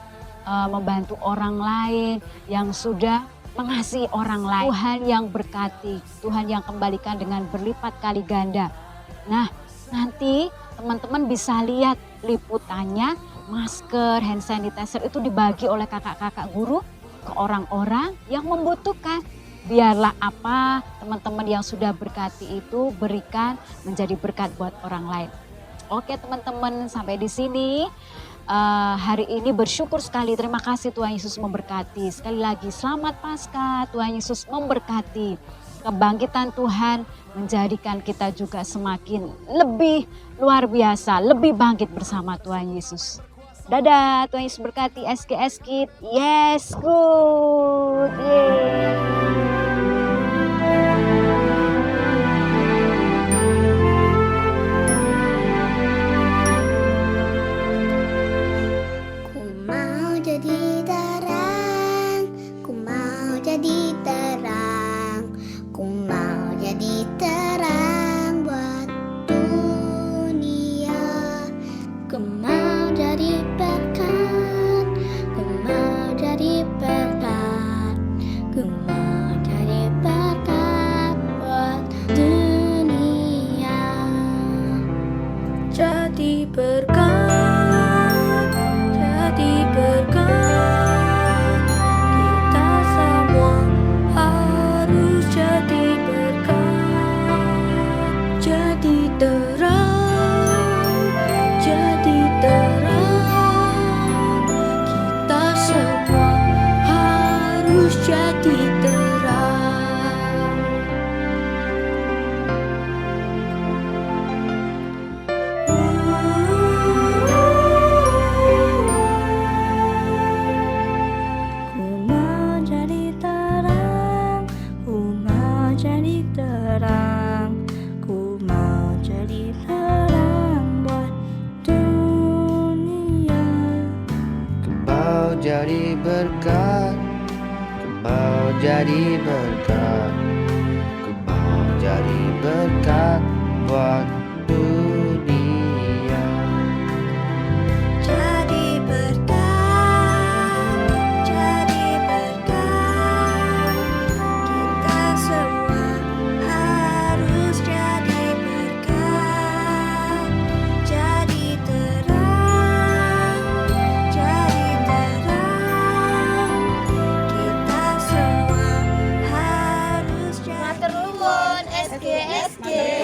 membantu orang lain, yang sudah mengasihi orang lain. Tuhan yang berkati, Tuhan yang kembalikan dengan berlipat kali ganda. Nah, nanti teman-teman bisa lihat liputannya, masker, hand sanitizer itu dibagi oleh kakak-kakak guru ke orang-orang yang membutuhkan. Biarlah apa teman-teman yang sudah berkati itu berikan menjadi berkat buat orang lain. Oke teman-teman, sampai di sini hari ini bersyukur sekali. Terima kasih Tuhan Yesus memberkati. Sekali lagi selamat Paskah, Tuhan Yesus memberkati. Kebangkitan Tuhan menjadikan kita juga semakin lebih luar biasa, lebih bangkit bersama Tuhan Yesus. Dadah, Tuhan Yesus berkati. SKS Kid, yes, good. Ku mau jadi terang, ku mau jadi terang, ku mau jadi terang buat dunia. Ku mau jadi berkat, ku mau jadi berkat, ku mau jadi berkat jadi terang, ku mau jadi terang buat dunia. Ku mau jadi berkat, ku mau jadi berkat, ku mau jadi berkat buat dunia. Jadi berkat, jadi berkat, kita semua harus jadi berkat. Jadi terang, kita semua harus jadi Matur nuwun SGSG.